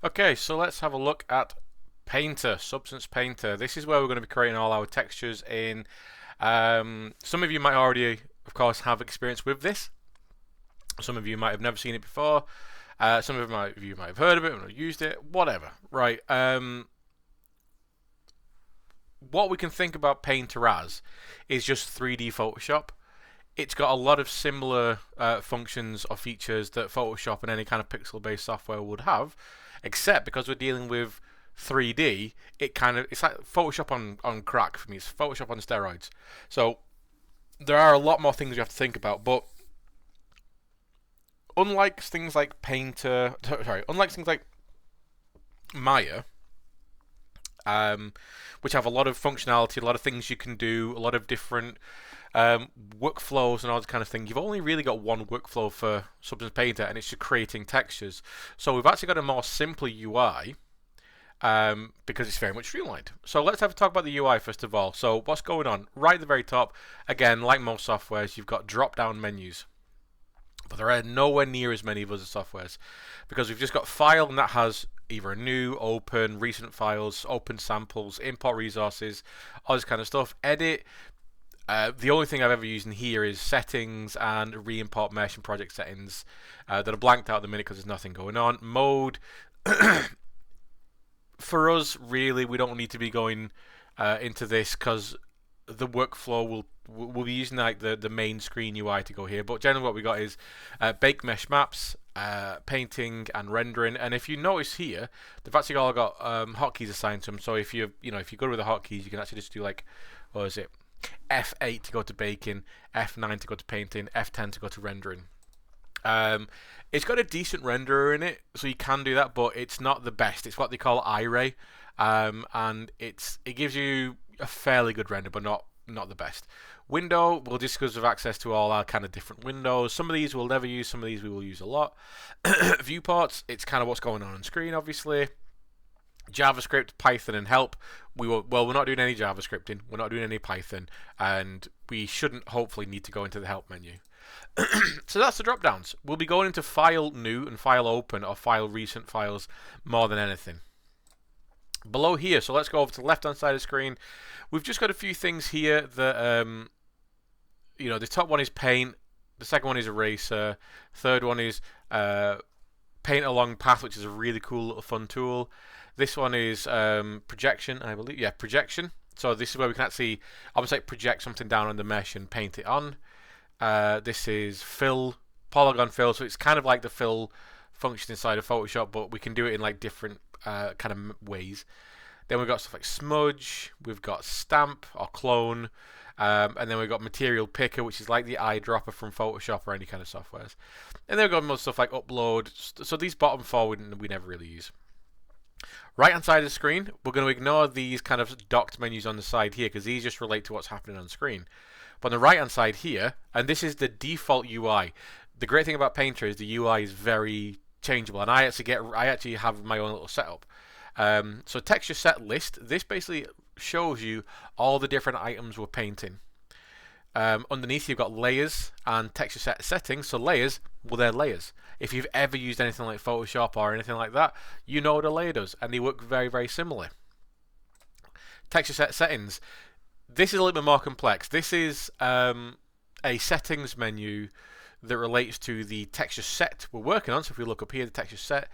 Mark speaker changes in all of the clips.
Speaker 1: Okay, so let's have a look at Painter, Substance Painter. This is where we're going to be creating all our textures in. Some of you might already, of course, have experience with this. Some of you might have never seen it before. Some of you might have heard of it or used it. Whatever, right? What we can think about Painter as is just 3D Photoshop. It's got a lot of similar functions or features that Photoshop and any kind of pixel-based software would have, except because we're dealing with 3D, it's like Photoshop on crack for me. It's Photoshop on steroids. So there are a lot more things you have to think about, but unlike things like Painter, unlike things like Maya, which have a lot of functionality, a lot of things you can do, a lot of different workflows and all that kind of thing. You've only really got one workflow for Substance Painter, and it's just creating textures. So we've actually got a more simple UI because it's very much streamlined. So let's have a talk about the UI first of all. So what's going on? Right at the very top, again, like most softwares, you've got drop-down menus. But there are nowhere near as many of other softwares because we've just got File, and that has either a new, open, recent files, open samples, import resources, all this kind of stuff. Edit. The only thing I've ever used in here is settings and re-import mesh and project settings that are blanked out at the minute because there's nothing going on. Mode. For us, really, we don't need to be going into this because the workflow we'll be using like the main screen UI to go here. But generally, what we got is bake mesh maps, painting, and rendering. And if you notice here, they've actually all got hotkeys assigned to them. So if if you're good with the hotkeys, you can actually just do like, what is it? F8 to go to baking, F9 to go to painting, F10 to go to rendering. It's got a decent renderer in it, so you can do that, but it's not the best. It's what they call iRay, and it gives you a fairly good render, but not the best. Window, well, just because of access to all our kind of different windows. Some of these we'll never use, some of these we will use a lot. Viewports, it's kind of what's going on screen, obviously. JavaScript, Python, and help. We're not doing any JavaScripting, we're not doing any Python, and we shouldn't hopefully need to go into the help menu. So that's the drop downs. We'll be going into File New and File Open or File Recent Files more than anything. Below here, so let's go over to the left hand side of the screen. We've just got a few things here that the top one is Paint, the second one is Eraser, third one is Paint Along Path, which is a really cool little fun tool. This one is Projection, I believe. Yeah, Projection. So this is where we can actually almost like project something down on the mesh and paint it on. This is Fill, Polygon Fill, so it's kind of like the fill function inside of Photoshop, but we can do it in like different kind of ways. Then we've got stuff like Smudge, we've got Stamp or Clone, and then we've got Material Picker, which is like the eyedropper from Photoshop or any kind of softwares. And then we've got more stuff like Upload. So these bottom four we never really use. Right hand side of the screen, we're going to ignore these kind of docked menus on the side here because these just relate to what's happening on screen. But on the right hand side here, and this is the default UI. The great thing about Painter is the UI is very changeable, and I actually have my own little setup. So texture set list, this basically shows you all the different items we're painting. Underneath you've got layers and texture set settings. So layers, well, they're layers. If you've ever used anything like Photoshop or anything like that, you know what a layer does, and they work very, very similarly. Texture set settings. This is a little bit more complex. This is a settings menu that relates to the texture set we're working on. So if we look up here, the texture set.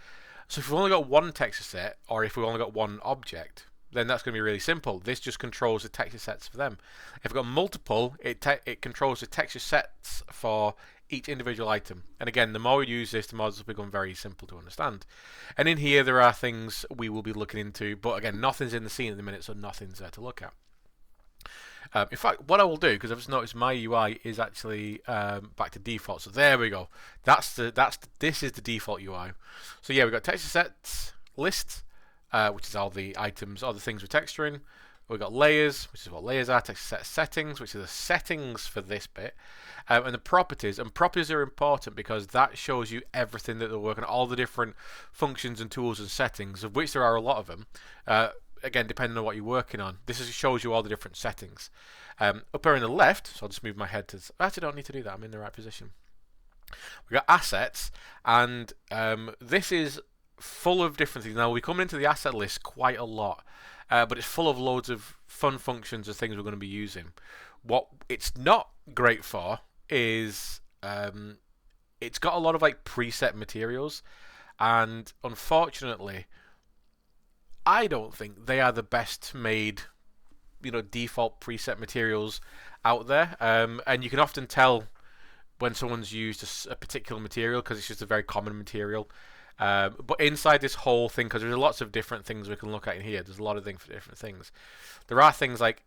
Speaker 1: So if we've only got one texture set, or if we've only got one object, then that's going to be really simple. This just controls the texture sets for them. If we've got multiple, it controls the texture sets for each individual item. And again, the more we use this, the more this will become very simple to understand. And in here, there are things we will be looking into, but again, nothing's in the scene at the minute, so nothing's there to look at. In fact, what I will do, because I've just noticed my UI is actually back to default. So there we go. This is the default UI. So yeah, we've got texture sets, list, which is all the items, all the things we're texturing. We've got layers, which is what layers are. Texture set settings, which are the settings for this bit. And the properties. And properties are important because that shows you everything that they're working on, all the different functions and tools and settings, of which there are a lot of them. Again, depending on what you're working on. This shows you all the different settings. Up here on the left, so I'll just move my head to... I actually don't need to do that, I'm in the right position. We've got assets, and this is full of different things. Now we come into the asset list quite a lot, but it's full of loads of fun functions and things we're going to be using. What it's not great for is it's got a lot of like preset materials, and unfortunately, I don't think they are the best made, default preset materials out there. And you can often tell when someone's used a particular material because it's just a very common material. But inside this whole thing, because there's lots of different things we can look at in here, there's a lot of things for different things. There are things like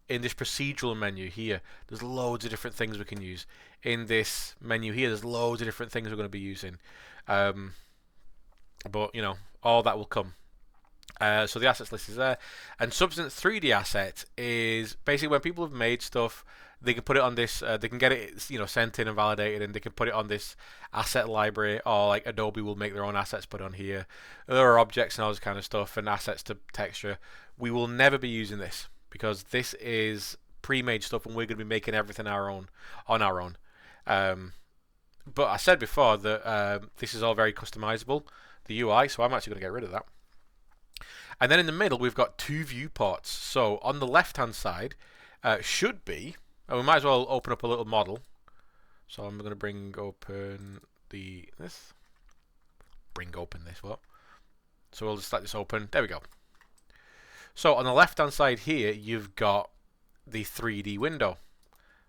Speaker 1: in this procedural menu here, there's loads of different things we can use. In this menu here, there's loads of different things we're going to be using. But, all that will come. So the assets list is there. And Substance 3D asset is basically when people have made stuff, they can put it on this, they can get it, sent in and validated, and they can put it on this asset library, or like Adobe will make their own assets put on here. There are objects and all this kind of stuff, and assets to texture. We will never be using this because this is pre-made stuff, and we're going to be making everything on our own. But I said before that this is all very customizable, the UI, so I'm actually going to get rid of that. And then in the middle, we've got two viewports. So on the left-hand side should be, and we might as well open up a little model. So I'm going to bring open this. What? So we'll just let this open. There we go. So on the left-hand side here, you've got the 3D window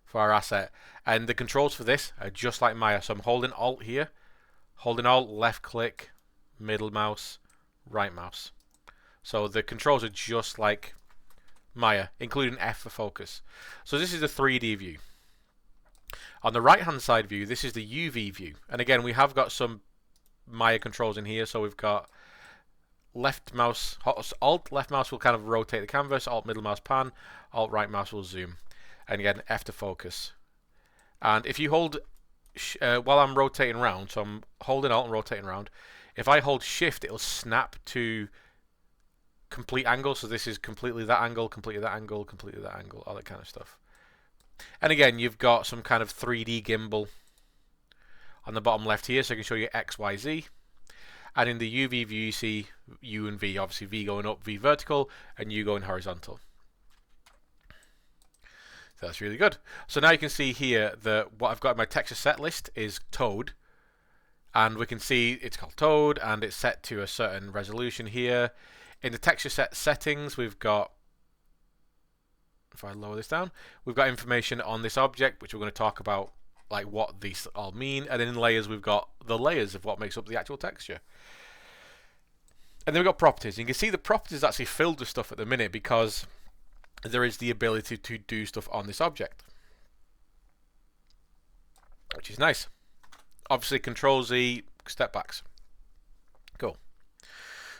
Speaker 1: for our asset. And the controls for this are just like Maya. So I'm holding Alt here. Holding Alt, left click, middle mouse, right mouse. So the controls are just like Maya, including F for focus. So this is the 3D view. On the right-hand side view, this is the UV view. And again, we have got some Maya controls in here. So we've got left mouse, Alt, left mouse will kind of rotate the canvas. Alt, middle mouse pan. Alt, right mouse will zoom. And again, F to focus. And if you hold, while I'm rotating around, so I'm holding Alt and rotating around. If I hold Shift, it'll snap to complete angle. So this is completely that angle, completely that angle, completely that angle, all that kind of stuff. And again, you've got some kind of 3D gimbal on the bottom left here, so I can show you X, Y, Z. And in the UV view, you see U and V. Obviously, V going up, V vertical, and U going horizontal. So that's really good. So now you can see here that what I've got in my texture set list is Toad. And we can see it's called Toad, and it's set to a certain resolution here. In the texture set settings, we've got, if I lower this down, we've got information on this object, which we're going to talk about, like what these all mean. And then in layers, we've got the layers of what makes up the actual texture. And then we've got properties. You can see the properties actually filled with stuff at the minute because there is the ability to do stuff on this object, which is nice. Obviously, Control Z, step backs. Cool.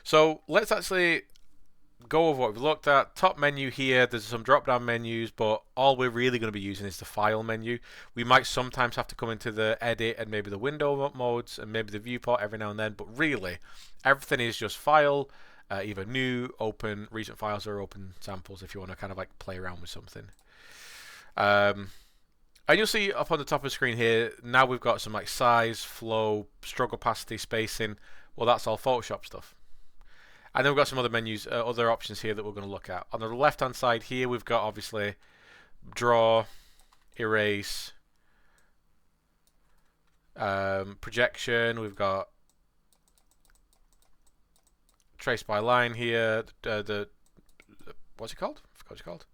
Speaker 1: So let's actually go over what we've looked at. Top menu here, there's some drop down menus, but all we're really going to be using is the file menu. We might sometimes have to come into the edit and maybe the window modes and maybe the viewport every now and then, but really everything is just file, either new, open, recent files, or open samples if you want to kind of like play around with something. And you'll see up on the top of the screen here, now we've got some like size, flow, stroke opacity, spacing. Well, that's all Photoshop stuff. And then we've got some other menus, other options here that we're going to look at. On the left-hand side here, we've got obviously draw, erase, projection. We've got trace by line here. What's it called? I forgot what it's called.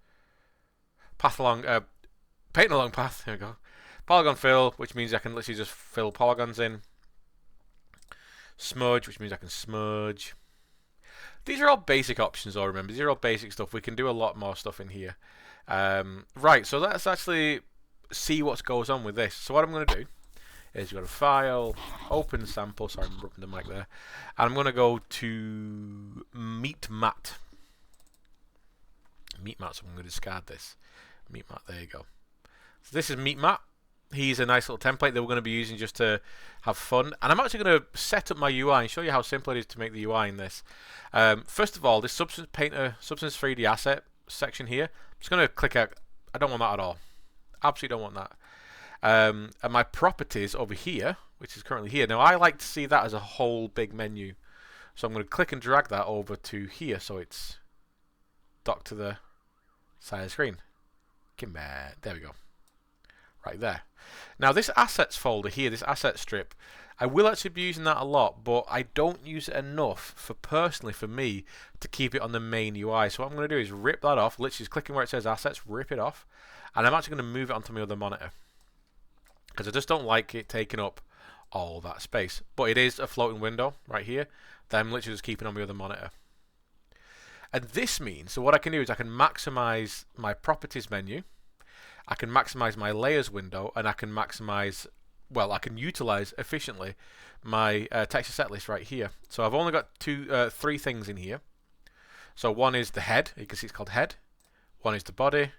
Speaker 1: Path along, paint along path. There we go. Polygon fill, which means I can literally just fill polygons in. Smudge, which means I can smudge. These are all basic options, though, remember. These are all basic stuff. We can do a lot more stuff in here. Right, so let's actually see what goes on with this. So what I'm going to do is go to File, Open Sample. Sorry, I'm rubbing the mic there. And I'm going to go to Meet Matte. Meet Matte, so I'm going to discard this. Meet Matte, there you go. So this is Meet Matte. He's a nice little template that we're going to be using just to have fun. And I'm actually going to set up my UI and show you how simple it is to make the UI in this. First of all, this Substance Painter, Substance 3D asset section here, I'm just going to click out. I don't want that at all. Absolutely don't want that. And my properties over here, which is currently here. Now, I like to see that as a whole big menu. So I'm going to click and drag that over to here so it's docked to the side of the screen. There we go. Right there. Now this assets folder here, this asset strip, I will actually be using that a lot, but I don't use it enough personally for me to keep it on the main UI. So what I'm going to do is rip that off, literally just clicking where it says assets, rip it off, and I'm actually going to move it onto my other monitor because I just don't like it taking up all that space. But it is a floating window right here that I'm literally just keeping on my other monitor. And this means, so what I can do is I can maximize my properties menu, I can maximize my layers window, and I can maximize, well, I can utilize efficiently my texture set list right here. So I've only got three things in here. So one is the head, you can see it's called head, one is the body,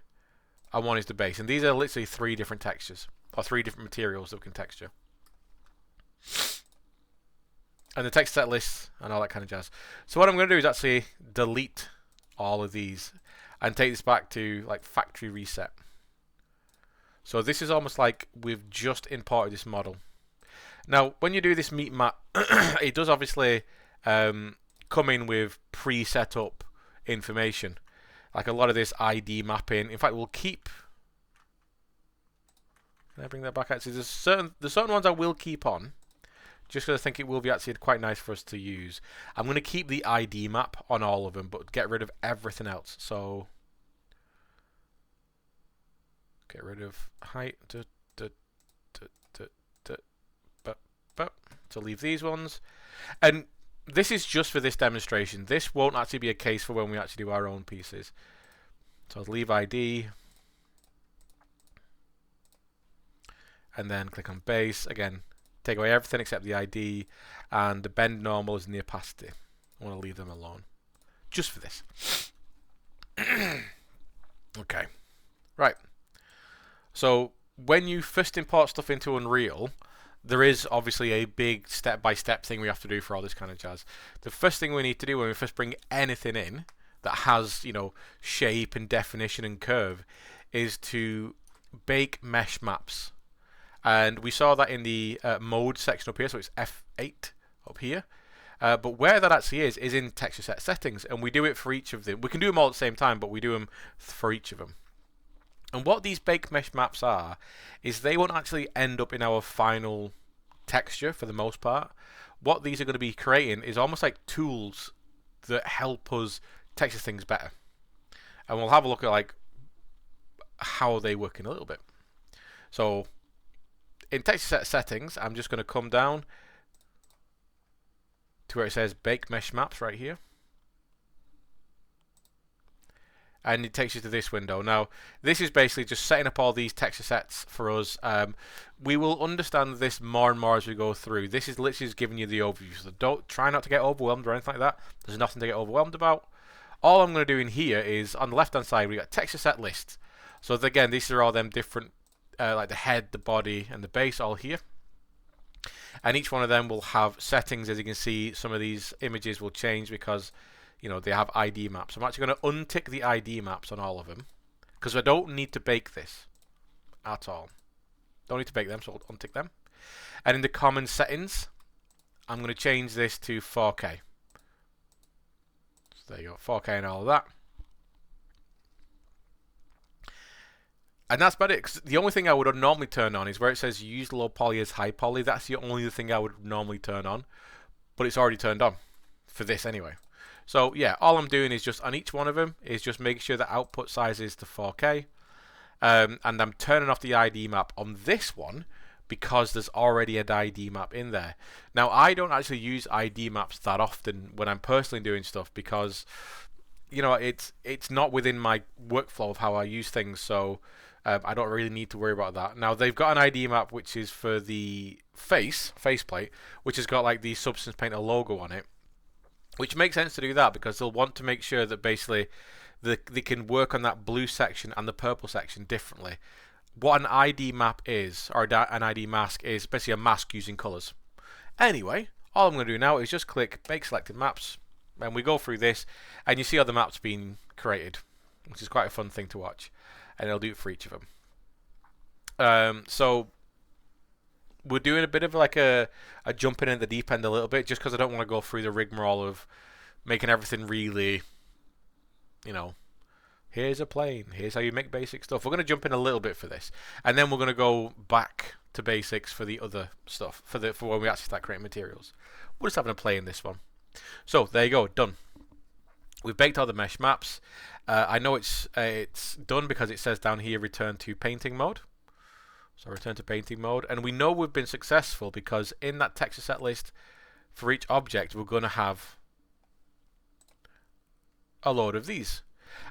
Speaker 1: and one is the base. And these are literally three different textures, or three different materials that we can texture. And the text set lists and all that kind of jazz. So what I'm going to do is actually delete all of these and take this back to like factory reset. So this is almost like we've just imported this model. Now when you do this meat map, it does obviously come in with pre-set up information. Like a lot of this ID mapping. In fact, we'll keep... Can I bring that back? Actually, there's certain ones I will keep on, just because I think it will be actually quite nice for us to use. I'm going to keep the ID map on all of them, but get rid of everything else. So get rid of height. To leave these ones. And this is just for this demonstration. This won't actually be a case for when we actually do our own pieces. So I'll leave ID. And then click on base. Again, take away everything except the ID. And the bend normals and the opacity. I want to leave them alone. Just for this. Okay. Right. So when you first import stuff into Unreal, there is obviously a big step-by-step thing we have to do for all this kind of jazz. The first thing we need to do when we first bring anything in that has, you know, shape and definition and curve is to bake mesh maps. And we saw that in the mode section up here, so it's F8 up here. But where that actually is in texture set settings, and we do it for each of them. We can do them all at the same time, but we do them for each of them. And what these baked mesh maps are, is they won't actually end up in our final texture for the most part. What these are going to be creating is almost like tools that help us texture things better. And we'll have a look at like how they work in a little bit. So in texture set settings, I'm just going to come down to where it says bake mesh maps right here. And it takes you to this window. Now, this is basically just setting up all these texture sets for us. We will understand this more and more as we go through. This is literally just giving you the overview. So don't try not to get overwhelmed or anything like that. There's nothing to get overwhelmed about. All I'm going to do in here is, on the left-hand side, we've got texture set lists. So again, these are all them different, like the head, the body, and the base all here. And each one of them will have settings. As you can see, some of these images will change because, you know, they have ID maps. I'm actually going to untick the ID maps on all of them because I don't need to bake this at all. Don't need to bake them, so I'll untick them. And in the common settings, I'm going to change this to 4K. So there you go, 4K and all of that. And that's about it. 'Cause the only thing I would normally turn on is where it says use low poly as high poly. That's the only thing I would normally turn on. But it's already turned on for this anyway. So yeah, all I'm doing is just on each one of them is just making sure the output size is to 4K. And I'm turning off the ID map on this one because there's already an ID map in there. Now, I don't actually use ID maps that often when I'm personally doing stuff because, you know, it's not within my workflow of how I use things. So I don't really need to worry about that. Now, they've got an ID map which is for the faceplate, which has got like the Substance Painter logo on it. Which makes sense to do that because they'll want to make sure that basically they can work on that blue section and the purple section differently. What an ID map is, or an ID mask is, basically a mask using colours. Anyway, all I'm going to do now is just click Bake Selected Maps, and we go through this, and you see all the maps being created, which is quite a fun thing to watch, and it'll do it for each of them. So we're doing a bit of like a jumping in the deep end a little bit, just because I don't want to go through the rigmarole of making everything really, you know, here's a plane, here's how you make basic stuff. We're going to jump in a little bit for this, and then we're going to go back to basics for the other stuff, for when we actually start creating materials. We're just having a play in this one. So there you go, done. We've baked all the mesh maps. I know it's done because it says down here return to painting mode. So return to painting mode, and we know we've been successful because in that texture set list for each object we're going to have a load of these,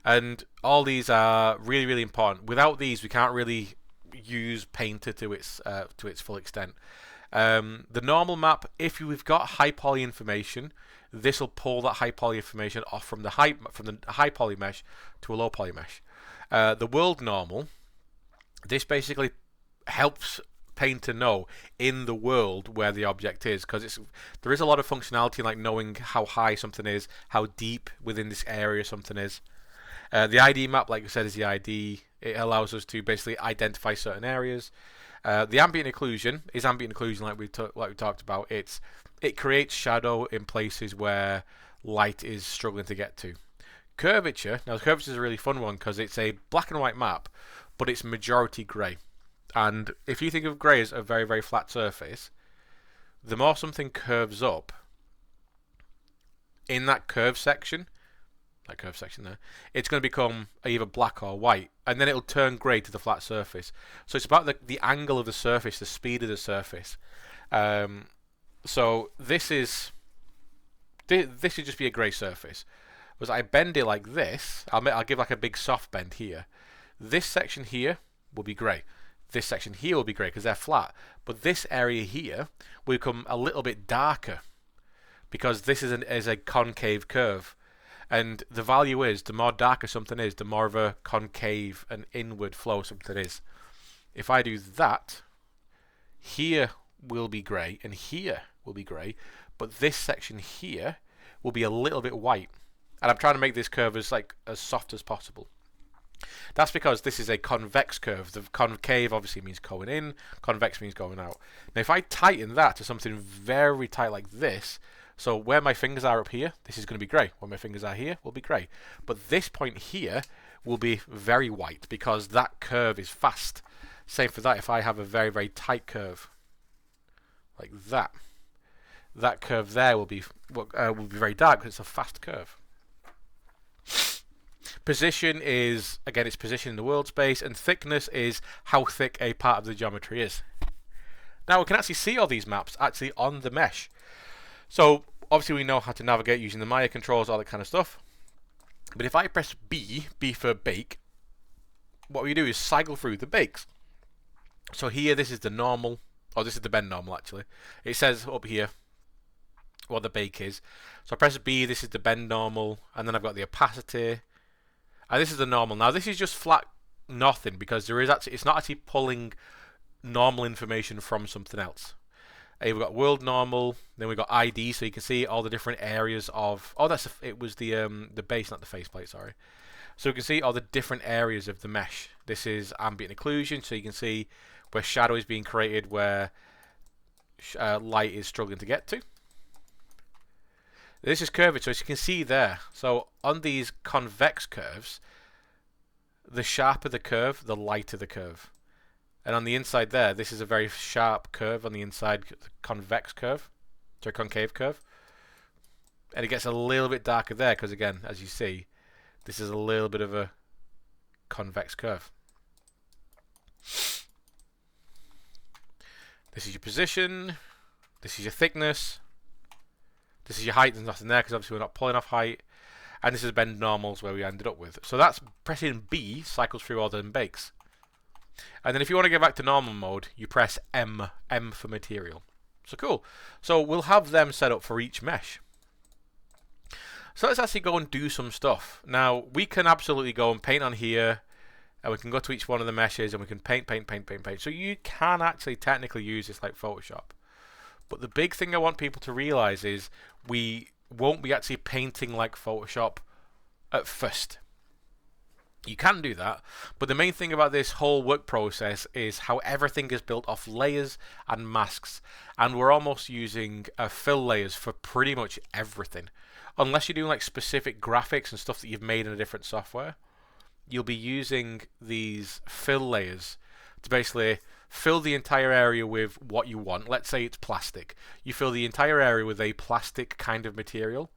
Speaker 1: and all these are really, really important. Without these we can't really use Painter to its full extent. The normal map, if we've got high poly information, this will pull that high poly information off from the high poly mesh to a low poly mesh. The world normal, this basically helps Painter know in the world where the object is, because there is a lot of functionality like knowing how high something is, how deep within this area something is. The ID map, like I said, is the ID. It allows us to basically identify certain areas. The ambient occlusion is ambient occlusion, like we talked about. It creates shadow in places where light is struggling to get to. Curvature. Now, curvature is a really fun one because it's a black and white map, but it's majority grey. And if you think of grey as a very, very flat surface, the more something curves up in that curve section, there, it's going to become either black or white, and then it'll turn grey to the flat surface. So it's about the angle of the surface, the speed of the surface. So this is just be a grey surface. As I bend it like this, I'll give like a big soft bend here. This section here will be grey. This section here will be grey because they're flat. But this area here will become a little bit darker because this is a concave curve. And the value is, the more darker something is, the more of a concave and inward flow something is. If I do that, here will be grey and here will be grey, but this section here will be a little bit white. And I'm trying to make this curve as soft as possible. That's because this is a convex curve. The concave obviously means going in, convex means going out. Now if I tighten that to something very tight like this, so where my fingers are up here, this is going to be grey. Where my fingers are here will be grey. But this point here will be very white because that curve is fast. Same for that. If I have a very, very tight curve like that, that curve there will be very dark because it's a fast curve. Position is, again, it's position in the world space, and thickness is how thick a part of the geometry is. Now we can actually see all these maps actually on the mesh. So obviously we know how to navigate using the Maya controls, all that kind of stuff. But if I press B for bake, what we do is cycle through the bakes. So here, this is the normal, or this is the bend normal actually. It says up here what the bake is. So I press B, this is the bend normal, and then I've got the opacity, and this is the normal. Now this is just flat nothing because it's not actually pulling normal information from something else. We've got world normal, then we've got ID, so you can see all the different areas of. Oh, it was the base, not the faceplate. Sorry. So you can see all the different areas of the mesh. This is ambient occlusion, so you can see where shadow is being created, where light is struggling to get to. This is curvature, so as you can see there. So on these convex curves, the sharper the curve, the lighter the curve. And on the inside there, this is a very sharp curve on the inside, the convex curve, so concave curve. And it gets a little bit darker there because, again, as you see, this is a little bit of a convex curve. This is your position. This is your thickness. This is your height. There's nothing there because obviously we're not pulling off height. And this is bend normals where we ended up with. So that's pressing B cycles through all them bakes. And then if you want to get back to normal mode, you press M for material. So cool. So we'll have them set up for each mesh. So let's actually go and do some stuff. Now, we can absolutely go and paint on here, and we can go to each one of the meshes, and we can paint. So you can actually technically use this like Photoshop. But the big thing I want people to realize is we won't be actually painting like Photoshop at first. You can do that, but the main thing about this whole work process is how everything is built off layers and masks, and we're almost using fill layers for pretty much everything. Unless you're doing like specific graphics and stuff that you've made in a different software, you'll be using these fill layers to basically fill the entire area with what you want. Let's say it's plastic. You fill the entire area with a plastic kind of material,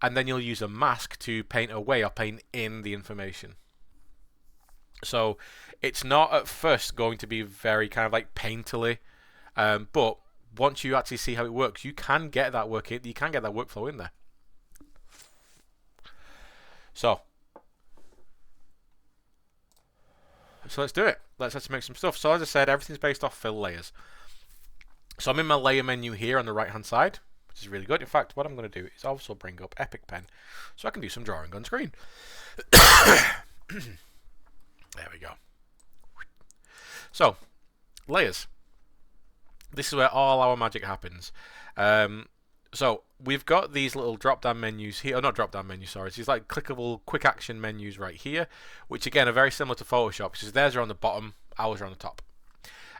Speaker 1: and then you'll use a mask to paint away or paint in the information. So it's not at first going to be very kind of like painterly, but once you actually see how it works, you can get that you can get that workflow in there. So let's do it. Let's make some stuff. So as I said, everything's based off fill layers. So I'm in my layer menu here on the right hand side, which is really good. In fact, what I'm going to do is also bring up Epic Pen so I can do some drawing on screen. There we go. So, layers. This is where all our magic happens. So, we've got these little drop-down menus here. Oh, not drop-down menus, sorry. These like clickable, quick action menus right here, which again are very similar to Photoshop, because theirs are on the bottom, ours are on the top.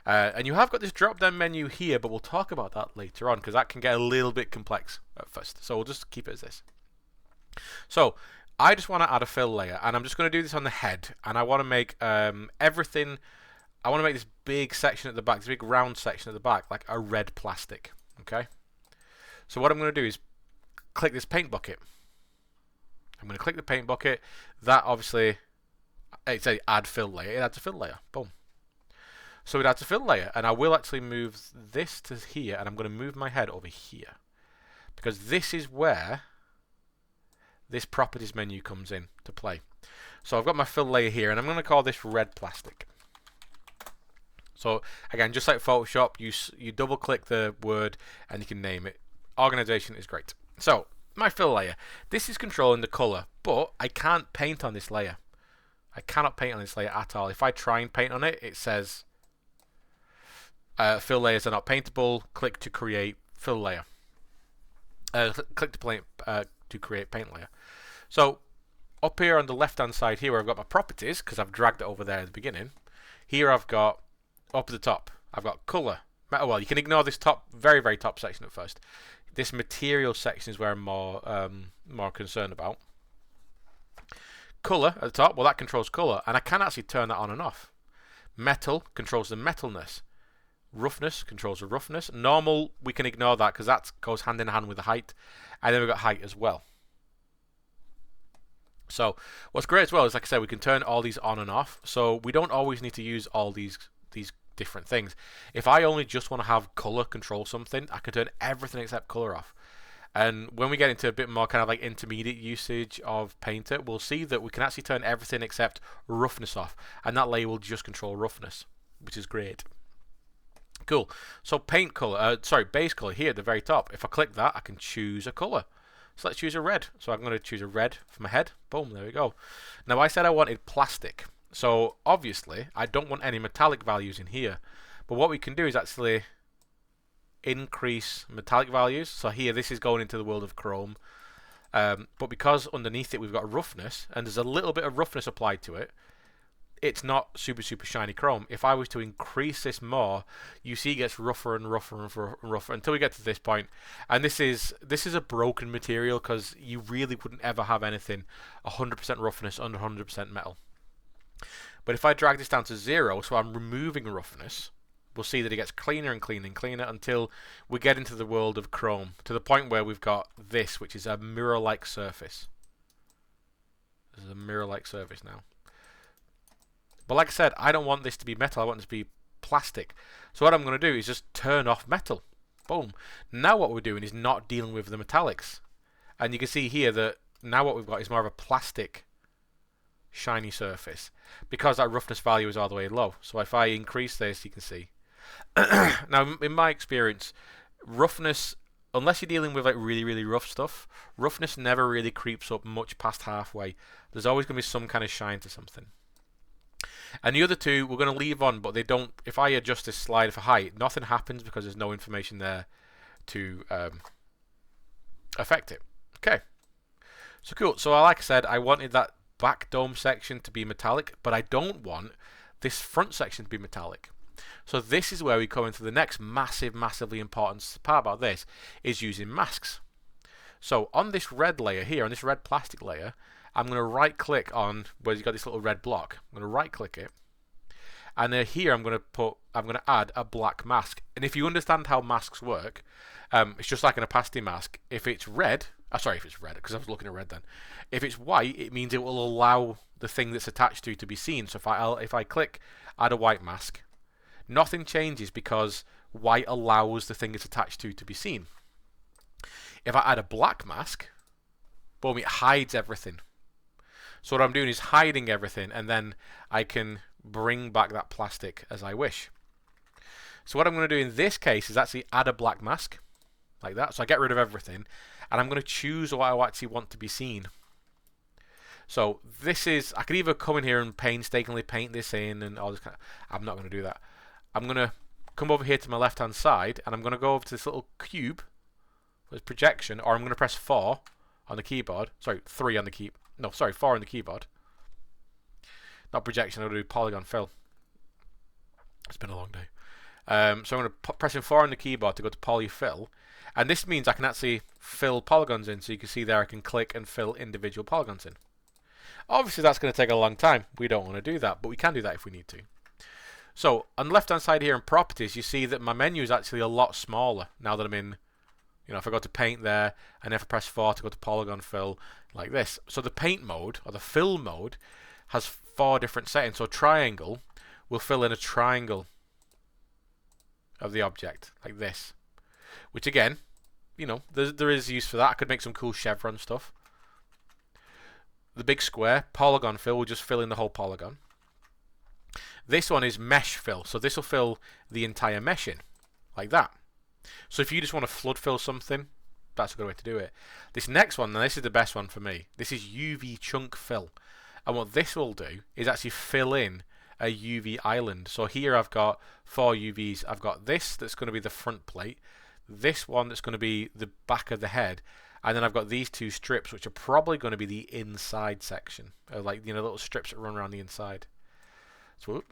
Speaker 1: And you have got this drop-down menu here, but we'll talk about that later on, because that can get a little bit complex at first. So, we'll just keep it as this. So, I just want to add a fill layer, and I'm just going to do this on the head, and I want to make everything. I want to make this big section at the back, this big round section at the back, like a red plastic. Okay. So what I'm going to do is click this paint bucket. I'm going to click the paint bucket. That obviously, it's a add fill layer. It adds a fill layer. Boom. So it adds a fill layer, and I will actually move this to here, and I'm going to move my head over here, because this is where this properties menu comes in to play. So I've got my fill layer here, and I'm going to call this red plastic. So again, just like Photoshop, you double click the word and you can name it. Organization is great. So my fill layer, this is controlling the color, but I can't paint on this layer. I cannot paint on this layer at all. If I try and paint on it, it says fill layers are not paintable. Click to create fill layer. Click to create paint layer. So up here on the left hand side here where I've got my properties, because I've dragged it over there at the beginning, here I've got up at the top I've got color. Well, you can ignore this top, very very top section at first. This material section is where I'm more concerned about. Color at the top, well, that controls color, and I can actually turn that on and off. Metal controls the metalness. Roughness controls the roughness. Normal, we can ignore that because that goes hand in hand with the height. And then we've got height as well. So what's great as well is, like I said, we can turn all these on and off. So we don't always need to use all these different things. If I only just want to have color control something, I can turn everything except color off. And when we get into a bit more kind of like intermediate usage of Painter, we'll see that we can actually turn everything except roughness off. And that layer will just control roughness, which is great. Cool. So paint color, base color here at the very top. If I click that, I can choose a color. So let's choose a red. So I'm going to choose a red for my head. Boom, there we go. Now I said I wanted plastic. So obviously I don't want any metallic values in here. But what we can do is actually increase metallic values. So here, this is going into the world of chrome. But because underneath it we've got roughness, and there's a little bit of roughness applied to it, it's not super shiny chrome. If I was to increase this more, you see it gets rougher and rougher and rougher until we get to this point. And this is a broken material because you really wouldn't ever have anything 100% roughness under 100% metal. But if I drag this down to 0, so I'm removing roughness, we'll see that it gets cleaner and cleaner and cleaner until we get into the world of chrome, to the point where we've got this, which is a mirror-like surface. This is a mirror-like surface now. But like I said, I don't want this to be metal, I want this to be plastic. So what I'm going to do is just turn off metal. Boom. Now what we're doing is not dealing with the metallics. And you can see here that now what we've got is more of a plastic shiny surface, because that roughness value is all the way low. So if I increase this, you can see. Now in my experience, roughness, unless you're dealing with like really rough stuff, roughness never really creeps up much past halfway. There's always going to be some kind of shine to something. And the other two we're going to leave on, but they don't. If I adjust this slide for height, nothing happens because there's no information there to affect it. Okay, so cool. So like I said, I wanted that back dome section to be metallic, but I don't want this front section to be metallic. So this is where we come into the next massively important part about this, is using masks. So on this red layer here, on this red plastic layer, I'm going to right click on where you've got this little red block. I'm going to right click it. And here I'm going to add a black mask. And if you understand how masks work, it's just like an opacity mask. If it's red, sorry, if it's red, because I was looking at red then. If it's white, it means it will allow the thing that's attached to be seen. So if I click add a white mask, nothing changes because white allows the thing it's attached to be seen. If I add a black mask, boom, it hides everything. So what I'm doing is hiding everything, and then I can bring back that plastic as I wish. So what I'm going to do in this case is actually add a black mask, like that. So I get rid of everything, and I'm going to choose what I actually want to be seen. So this is, I could either come in here and painstakingly paint this in and all this kind of, I'm not going to do that. I'm going to come over here to my left hand side, and I'm going to go over to this little cube with projection, or I'm going to press 4 on the keyboard. Sorry, 3 on the key. No, sorry, 4 on the keyboard. Not projection, I'm going to do polygon fill. It's been a long day. So I'm going to press 4 on the keyboard to go to poly fill. And this means I can actually fill polygons in. So you can see there I can click and fill individual polygons in. Obviously that's going to take a long time. We don't want to do that, but we can do that if we need to. So on the left hand side here in properties, you see that my menu is actually a lot smaller now that I'm in. You know, if I go to paint there, and if I press 4 to go to polygon fill, like this. So the paint mode, or the fill mode, has 4 different settings. So triangle will fill in a triangle of the object, like this. Which again, you know, there is use for that. I could make some cool chevron stuff. The big square, polygon fill, will just fill in the whole polygon. This one is mesh fill, so this will fill the entire mesh in, like that. So if you just want to flood fill something, that's a good way to do it. This next one, and this is the best one for me, this is UV chunk fill. And what this will do is actually fill in a UV island. So here I've got 4 UVs. I've got this that's going to be the front plate, this one that's going to be the back of the head, and then I've got these 2 strips which are probably going to be the inside section, like, you know, little strips that run around the inside. So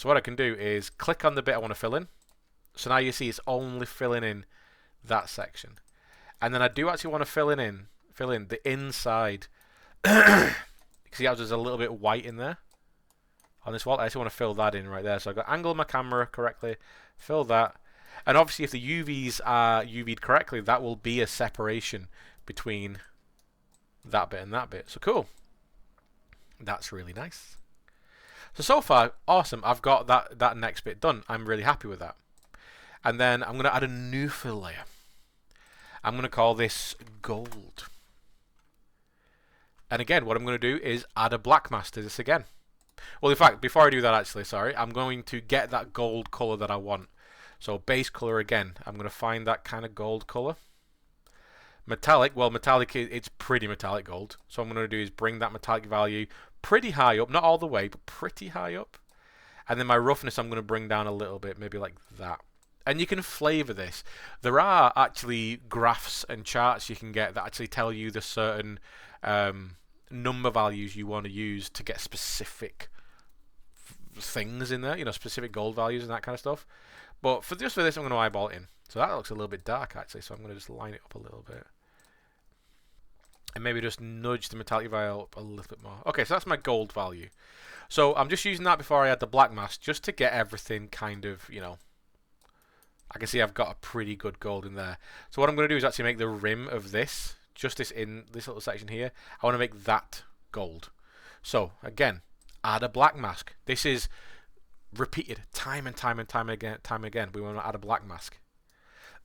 Speaker 1: what I can do is click on the bit I want to fill in. So now you see it's only filling in that section. And then I do actually want to fill in the inside. See how there's a little bit white in there on this wall? I actually want to fill that in right there. So I've got angled my camera correctly, fill that. And obviously if the UVs are UV'd correctly, that will be a separation between that bit and that bit. So cool. That's really nice. So far, awesome. I've got that next bit done. I'm really happy with that. And then I'm going to add a new fill layer. I'm going to call this gold. And again, what I'm going to do is add a black mask to this again. Well, in fact, before I do that, actually, sorry, I'm going to get that gold color that I want. So base color again. I'm going to find that kind of gold color. Metallic, well, metallic, it's pretty metallic gold. So what I'm going to do is bring that metallic value pretty high up, not all the way, but pretty high up. And then my roughness I'm going to bring down a little bit, maybe like that. And you can flavor this. There are actually graphs and charts you can get that actually tell you the certain number values you want to use to get specific things in there, you know, specific gold values and that kind of stuff. But for this, I'm going to eyeball it in. So that looks a little bit dark actually, so I'm going to just line it up a little bit. And maybe just nudge the metallic value up a little bit more. Okay, so that's my gold value. So I'm just using that before I add the black mask, just to get everything kind of, you know, I can see I've got a pretty good gold in there. So what I'm going to do is actually make the rim of this, just this in this little section here, I want to make that gold. So again, add a black mask. This is repeated time and time again. We want to add a black mask.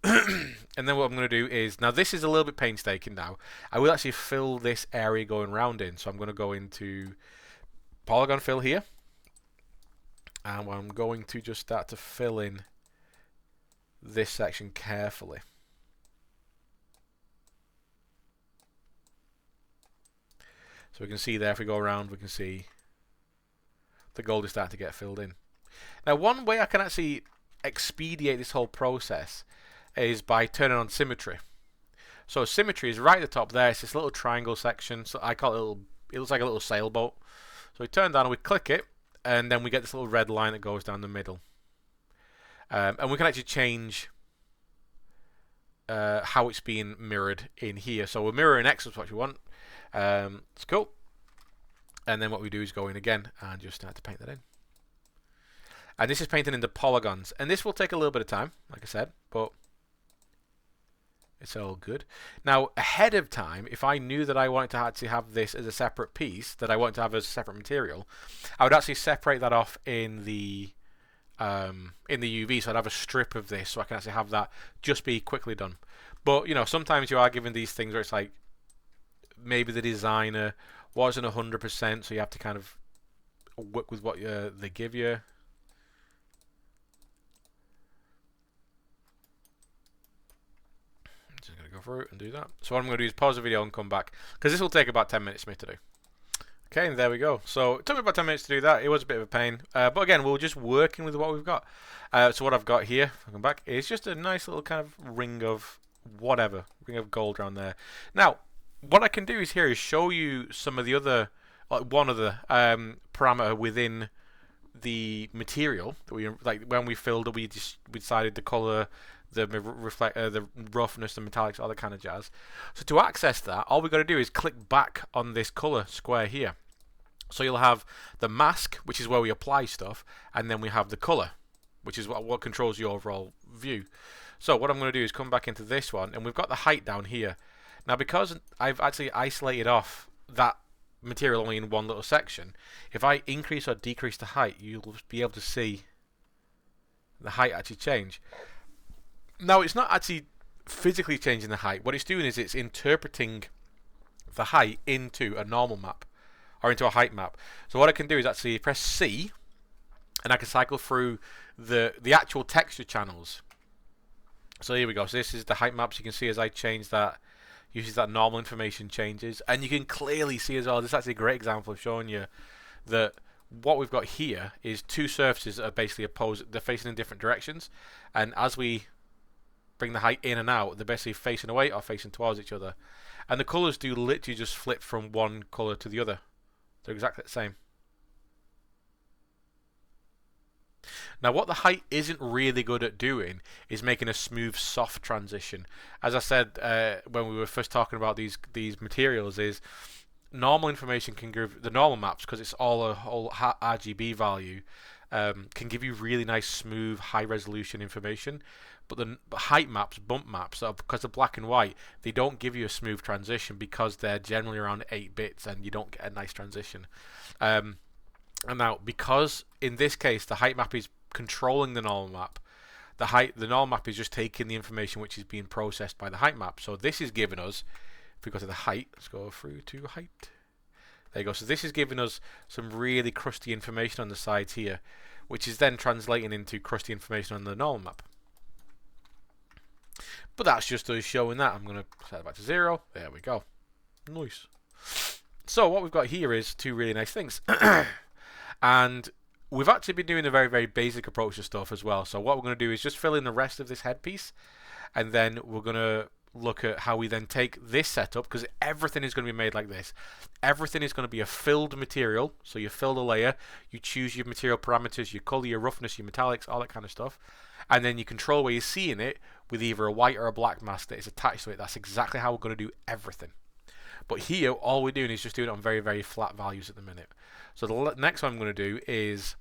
Speaker 1: And then what I'm going to do is, now this is a little bit painstaking now. I will actually fill this area going round in. So I'm going to go into polygon fill here. And I'm going to just start to fill in this section carefully. So we can see there, if we go around, we can see the gold is starting to get filled in. Now one way I can actually expedite this whole process is by turning on symmetry. So symmetry is right at the top there. It's this little triangle section. So I call it a little it looks like a little sailboat. So we turn down and we click it, and then we get this little red line that goes down the middle. And we can actually change how it's being mirrored in here. So we're mirroring X, that's what we want. It's cool. And then what we do is go in again and just start to paint that in. And this is painting into polygons. And this will take a little bit of time, like I said, but it's all good. Now, ahead of time, if I knew that I wanted to actually have this as a separate piece, that I wanted to have as a separate material, I would actually separate that off in the UV. So I'd have a strip of this, so I can actually have that just be quickly done. But you know, sometimes you are given these things where it's like maybe the designer wasn't 100%, so you have to kind of work with what they give you. Just going to go through and do that. So what I'm going to do is pause the video and come back, because this will take about 10 minutes for me to do. Okay, and there we go. So it took me about 10 minutes to do that. It was a bit of a pain. But again, we're just working with what we've got. So what I've got here, if I come back, is just a nice little kind of ring of whatever. Ring of gold around there. Now, what I can do is here is show you some of the other, like one other parameter within the material that we, like when we filled it, we decided the color, the the roughness, the metallics, all that kind of jazz. So to access that, all we've got to do is click back on this color square here. So you'll have the mask, which is where we apply stuff, and then we have the color, which is what controls your overall view. So what I'm going to do is come back into this one, and we've got the height down here. Now, because I've actually isolated off that material only in one little section, if I increase or decrease the height, you'll be able to see the height actually change. Now, it's not actually physically changing the height. What it's doing is it's interpreting the height into a normal map, or into a height map. So what I can do is actually press C, and I can cycle through the actual texture channels. So here we go. So this is the height maps. You can see as I change that, uses that normal information changes, and you can clearly see as well, this is actually a great example of showing you that what we've got here is two surfaces that are basically opposed, they're facing in different directions, and as we bring the height in and out, they're basically facing away or facing towards each other, and the colors do literally just flip from one color to the other. They're exactly the same. Now, what the height isn't really good at doing is making a smooth, soft transition. As I said when we were first talking about these materials, is normal information can give the normal maps, because it's all a whole RGB value, can give you really nice, smooth, high-resolution information. But the height maps, bump maps, because they're black and white, they don't give you a smooth transition because they're generally around 8 bits, and you don't get a nice transition. And now, because in this case the height map is controlling the normal map, the normal map is just taking the information which is being processed by the height map. So this is giving us, if we go to the height, let's go through to height. There you go. So this is giving us some really crusty information on the sides here, which is then translating into crusty information on the normal map. But that's just us showing that. I'm going to set it back to 0. There we go. Nice. So what we've got here is two really nice things. And we've actually been doing a very, very basic approach to stuff as well. So what we're going to do is just fill in the rest of this headpiece, and then we're going to look at how we then take this setup, because everything is going to be made like this. Everything is going to be a filled material. So you fill the layer, you choose your material parameters, your color, your roughness, your metallics, all that kind of stuff, and then you control where you're seeing it with either a white or a black mask that is attached to it. That's exactly how we're going to do everything. But here, all we're doing is just doing it on very, very flat values at the minute. So the next one I'm going to do is,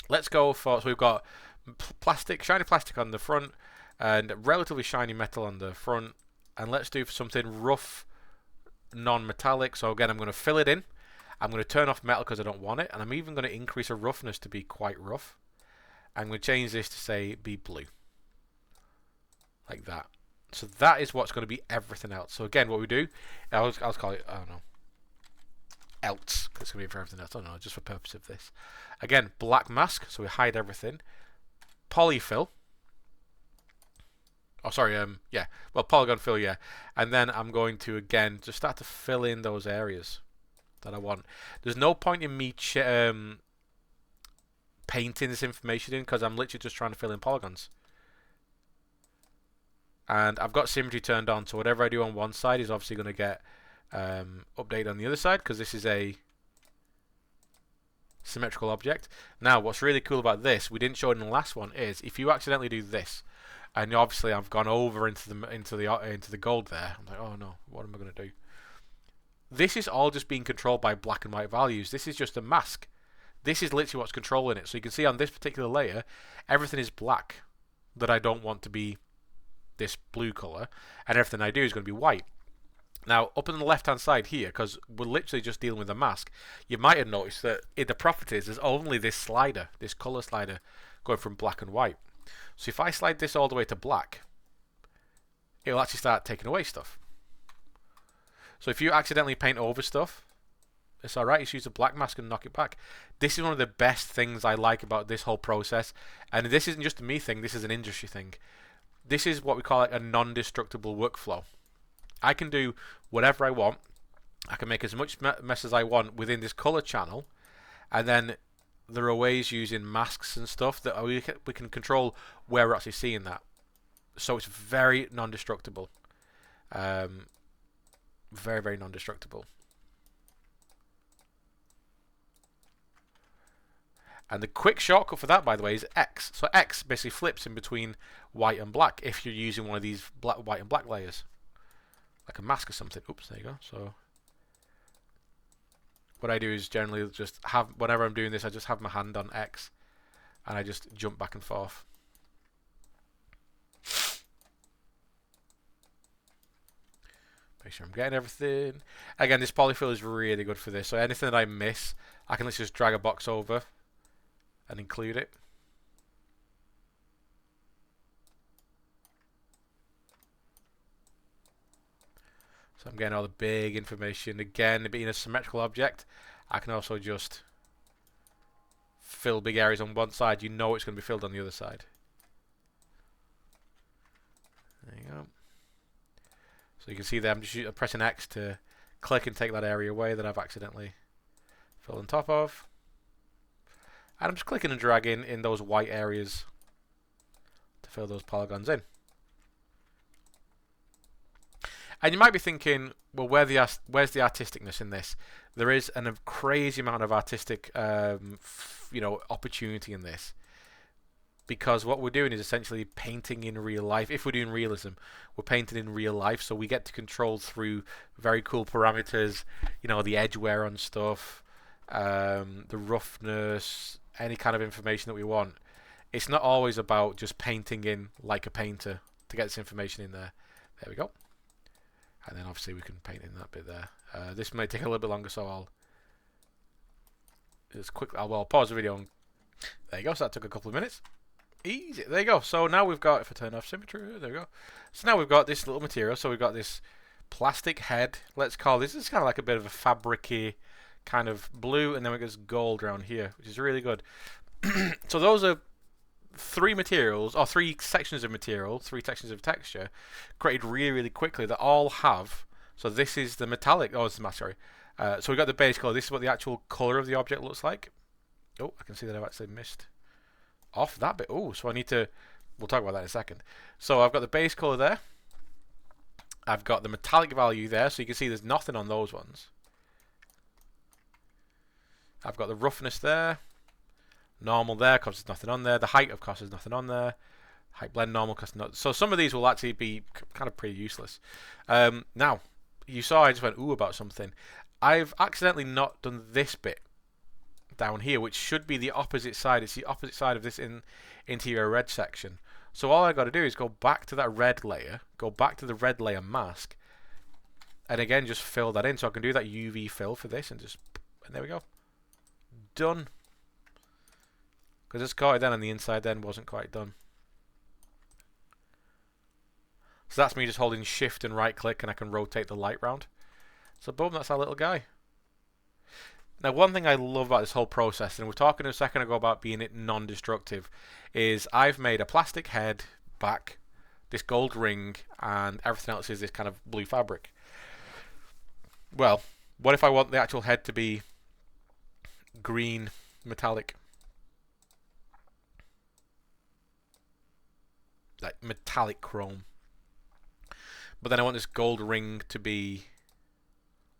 Speaker 1: let's go for, so we've got plastic, shiny plastic on the front, and relatively shiny metal on the front, and let's do something rough, non-metallic. So again, I'm going to fill it in. I'm going to turn off metal because I don't want it, and I'm even going to increase the roughness to be quite rough. I'm going to change this to say be blue, like that. So that is what's going to be everything else. So again, what we do, I'll call it, I don't know, else, because it's going to be for everything else. I don't know, just for purpose of this. Again, black mask, so we hide everything. Polyfill. Oh, sorry, yeah. Well, polygon fill, yeah. And then I'm going to, again, just start to fill in those areas that I want. There's no point in me painting this information in, because I'm literally just trying to fill in polygons. And I've got symmetry turned on, so whatever I do on one side is obviously going to get update on the other side because this is a symmetrical object. Now, what's really cool about this, we didn't show it in the last one, is if you accidentally do this, and obviously I've gone over into the gold there. I'm like, oh no, what am I going to do? This is all just being controlled by black and white values. This is just a mask. This is literally what's controlling it. So you can see on this particular layer, everything is black that I don't want to be this blue color, and everything I do is going to be white. Now, up on the left-hand side here, because we're literally just dealing with a mask, you might have noticed that in the properties, there's only this slider, this color slider, going from black and white. So if I slide this all the way to black, it'll actually start taking away stuff. So if you accidentally paint over stuff, it's alright, just use a black mask and knock it back. This is one of the best things I like about this whole process. And this isn't just a me thing, this is an industry thing. This is what we call a non-destructible workflow. I can do whatever I want. I can make as much mess as I want within this color channel. And then there are ways using masks and stuff that we can control where we're actually seeing that. So it's very non-destructible. Very, very non-destructible. And the quick shortcut for that, by the way, is X. So X basically flips in between white and black if you're using one of these white and black layers. Like a mask or something. Oops, there you go. So what I do is generally just have, whenever I'm doing this, I just have my hand on X and I just jump back and forth. Make sure I'm getting everything. Again, this polyfill is really good for this. So anything that I miss, I can literally just drag a box over and include it. So I'm getting all the big information. Again, being a symmetrical object, I can also just fill big areas on one side. You know it's going to be filled on the other side. There you go. So you can see there, I'm just pressing X to click and take that area away that I've accidentally filled on top of. And I'm just clicking and dragging in those white areas to fill those polygons in. And you might be thinking, well, where's the artisticness in this? There is a crazy amount of artistic, opportunity in this, because what we're doing is essentially painting in real life. If we're doing realism, we're painting in real life, so we get to control through very cool parameters. You know, the edge wear on stuff, the roughness, any kind of information that we want. It's not always about just painting in like a painter to get this information in there. There we go. And then obviously we can paint in that bit there. This may take a little bit longer, so I'll just I'll pause the video. And there you go. So that took a couple of minutes. Easy. There you go. So now we've got, if I turn off symmetry, there we go. So now we've got this little material. So we've got this plastic head. Let's call this. It's kind of like a bit of a fabric-y kind of blue, and then we get gold around here, which is really good. So those are three sections of material, three sections of texture, created really, really quickly that all have. So this is the metallic. Oh, it's the mask. Sorry. So we got the base color. This is what the actual color of the object looks like. Oh, I can see that I've actually missed off that bit. Oh, so I need to. We'll talk about that in a second. So I've got the base color there. I've got the metallic value there, so you can see there's nothing on those ones. I've got the roughness there. Normal there, because there's nothing on there. The height, of course, there's nothing on there. Height blend normal, because not. So some of these will actually be kind of pretty useless. Now, you saw I just went ooh about something. I've accidentally not done this bit down here, which should be the opposite side. It's the opposite side of this interior red section. So all I got to do is go back to that red layer, go back to the red layer mask, and again just fill that in. So I can do that UV fill for this, and there we go. Done. Because it's caught it then on the inside then wasn't quite done. So that's me just holding shift and right click, and I can rotate the light round. So boom, that's our little guy. Now one thing I love about this whole process, and we were talking a second ago about being it non-destructive, is I've made a plastic head, back, this gold ring, and everything else is this kind of blue fabric. Well, what if I want the actual head to be green metallic? Like metallic chrome. But then I want this gold ring to be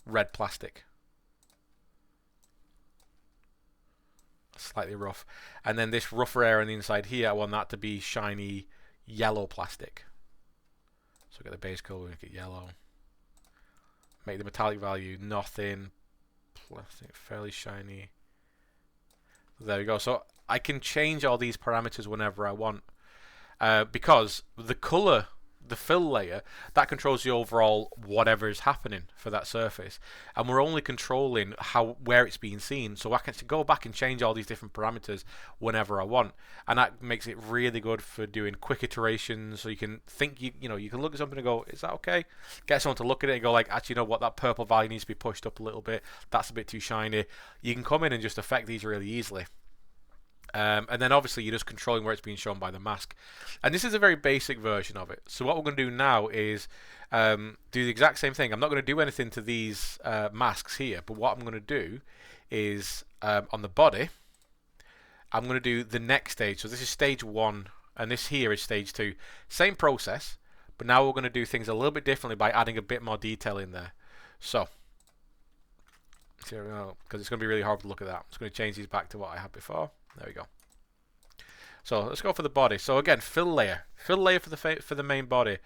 Speaker 1: red plastic. Slightly rough. And then this rougher area on the inside here, I want that to be shiny yellow plastic. So get the base color, make it yellow. Make the metallic value nothing. Plastic, fairly shiny. There we go. So I can change all these parameters whenever I want. Because the color, the fill layer, that controls the overall whatever is happening for that surface, and we're only controlling where it's being seen. So I can go back and change all these different parameters whenever I want, and that makes it really good for doing quick iterations. So you can think, you can look at something and go, is that okay? Get someone to look at it and go like, actually, you know what, that purple value needs to be pushed up a little bit. That's a bit too shiny. You can come in and just affect these really easily. And then obviously you're just controlling where it's being shown by the mask. And this is a very basic version of it. So what we're going to do now is do the exact same thing. I'm not going to do anything to these masks here, but what I'm going to do is on the body, I'm going to do the next stage. So this is stage 1, and this here is stage 2. Same process, but now we're going to do things a little bit differently by adding a bit more detail in there. So, because it's going to be really hard to look at that. I'm just going to change these back to what I had before. There we go. So let's go for the body. So again, fill layer for the main body.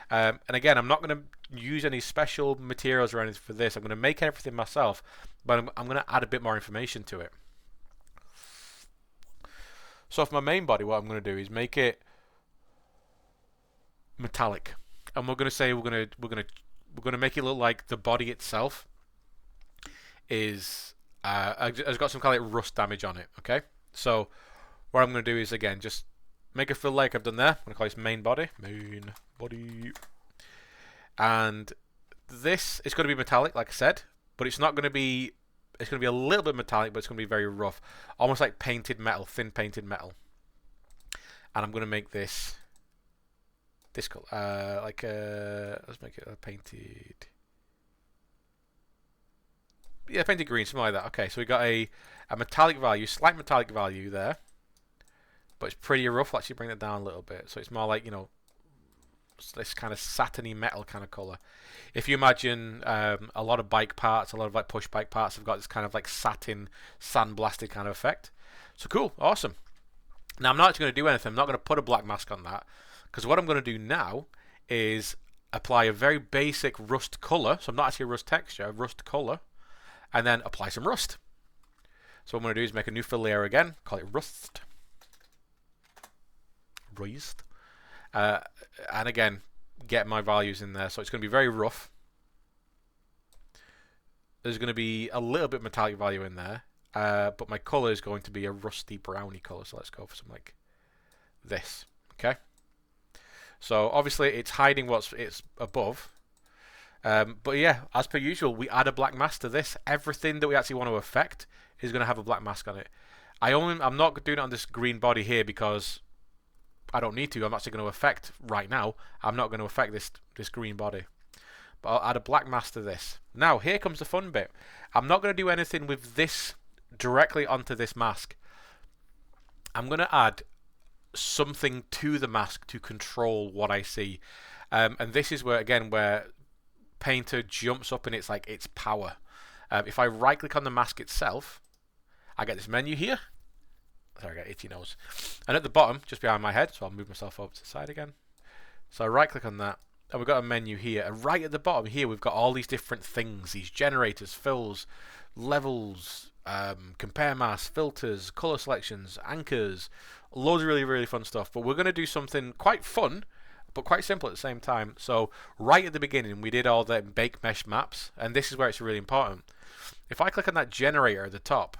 Speaker 1: And again, I'm not going to use any special materials or anything for this. I'm going to make everything myself, but I'm going to add a bit more information to it. So for my main body, what I'm going to do is make it metallic, and we're going to say we're going to make it look like the body itself is has got some kind of rust damage on it. Okay. So what I'm going to do is, again, just make it feel like I've done there. I'm going to call this main body. And this is going to be metallic, like I said, but it's not going to be, it's going to be a little bit metallic, but it's going to be very rough. Almost like painted metal, thin painted metal. And I'm going to make this color, let's make it a painted, painted green, something like that. Okay, so we got a metallic value, slight metallic value there, but it's pretty rough. Let's actually bring it down a little bit, so it's more like, this kind of satiny metal kind of color. If you imagine a lot of bike parts, a lot of like push bike parts have got this kind of like satin, sandblasted kind of effect. So cool, awesome. Now I'm not actually going to do anything. I'm not going to put a black mask on that, because what I'm going to do now is apply a very basic rust color. So I'm not actually a rust texture, rust color, and then apply some rust. So what I'm going to do is make a new fill layer again, call it rust. And again, get my values in there. So it's going to be very rough. There's going to be a little bit metallic value in there, but my color is going to be a rusty browny color. So let's go for something like this. Okay. So obviously it's hiding it's above. But yeah, as per usual, we add a black mask to this. Everything that we actually want to affect is going to have a black mask on it. I'm not doing it on this green body here because I don't need to. I'm actually going to affect right now. I'm not going to affect this green body. But I'll add a black mask to this. Now, here comes the fun bit. I'm not going to do anything with this directly onto this mask. I'm going to add something to the mask to control what I see. And this is where Painter jumps up in its power. If I right click on the mask itself, I get this menu here. Sorry, I got itchy nose. And at the bottom, just behind my head, so I'll move myself over to the side again. So I right click on that, and we've got a menu here. And right at the bottom here, we've got all these different things, these generators, fills, levels, compare mask, filters, color selections, anchors, loads of really, really fun stuff. But we're going to do something quite fun, but quite simple at the same time. So right at the beginning, we did all the bake mesh maps, and this is where it's really important. If I click on that generator at the top,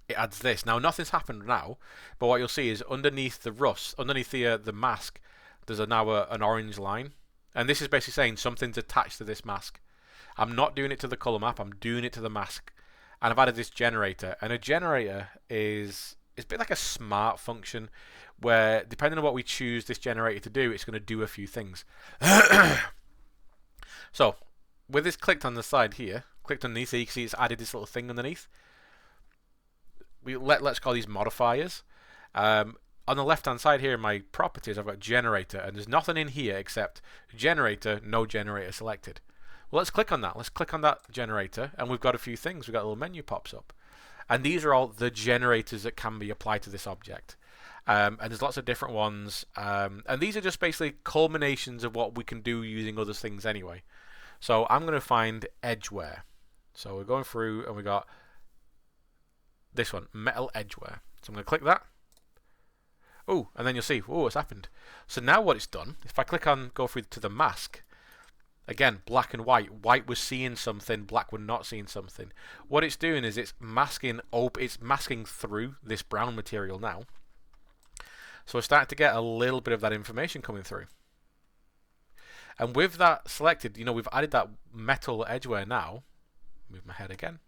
Speaker 1: it adds this. Now nothing's happened now, but what you'll see is underneath the rust, underneath the mask, there's now an orange line, and this is basically saying something's attached to this mask. I'm not doing it to the color map, I'm doing it to the mask, and I've added this generator. And a generator is a bit like a smart function, where depending on what we choose this generator to do, it's going to do a few things. So with this clicked on the side here, clicked underneath, so you can see it's added this little thing underneath. Let's call these modifiers. On the left hand side here in my properties, I've got generator, and there's nothing in here except generator, no generator selected. Well, let's click on that. Let's click on that generator, and we've got a few things. We've got a little menu pops up. And these are all the generators that can be applied to this object. And there's lots of different ones. And these are just basically culminations of what we can do using other things anyway. So I'm going to find edgeware. So we're going through and we got this one, metal edgeware. So I'm going to click that. Oh, and then you'll see, oh, what's happened. So now what it's done, if I click on, go through to the mask, again, black and white. White was seeing something, black was not seeing something. What it's doing is it's masking through this brown material now. So we're starting to get a little bit of that information coming through. And with that selected, you know, we've added that metal edgeware now. Move my head again.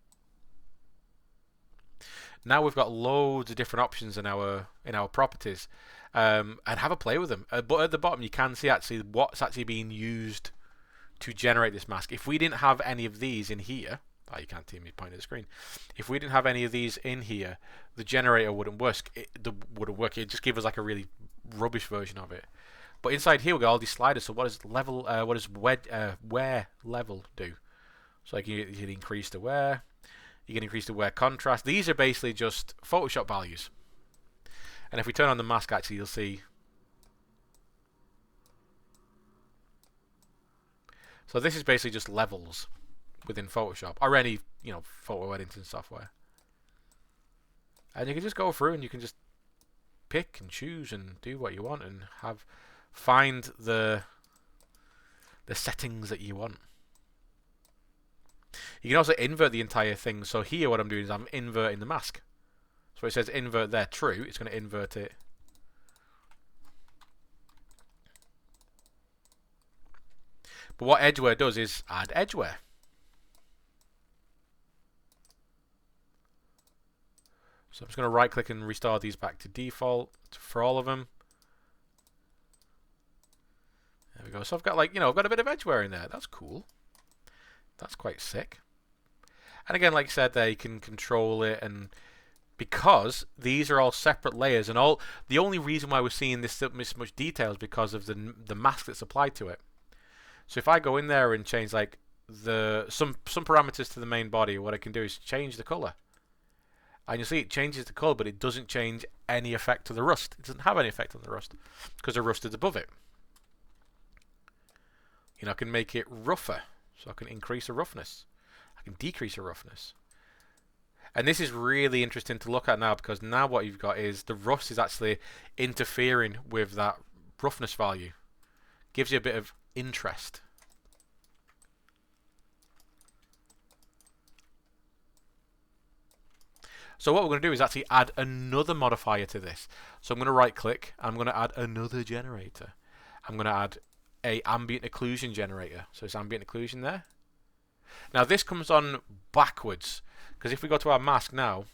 Speaker 1: Now we've got loads of different options in our properties, and have a play with them. But at the bottom, you can see actually what's actually being used to generate this mask. If we didn't have any of these in here, oh, you can't see me pointing at the screen. If we didn't have any of these in here, the generator wouldn't work. It'd just give us like a really rubbish version of it. But inside here we got all these sliders. So what does level? What does wear level do? So like you can increase the wear. You can increase the wear contrast. These are basically just Photoshop values. And if we turn on the mask, actually, you'll see. So this is basically just levels within Photoshop or any, you know, photo editing software. And you can just go through and you can just pick and choose and do what you want and find the settings that you want. You can also invert the entire thing. So here what I'm doing is I'm inverting the mask. So it says invert there true. It's going to invert it. But what edgeware does is add edgeware. So I'm just going to right click and restore these back to default for all of them. There we go. So I've got like, you know, I've got a bit of edgeware in there. That's cool. That's quite sick. And again, like I said, there you can control it, and because these are all separate layers, and all the only reason why we're seeing this much detail is because of the mask that's applied to it. So if I go in there and change like some parameters to the main body, what I can do is change the color. And you'll see it changes the color, but it doesn't change any effect to the rust. It doesn't have any effect on the rust because the rust is above it. You know, I can make it rougher. So I can increase the roughness. I can decrease the roughness. And this is really interesting to look at now, because now what you've got is the rust is actually interfering with that roughness value. Gives you a bit of interest. So what we're going to do is actually add another modifier to this. So I'm going to right click. I'm going to add another generator. I'm going to add a ambient occlusion generator. So it's ambient occlusion there. Now this comes on backwards, because if we go to our mask now,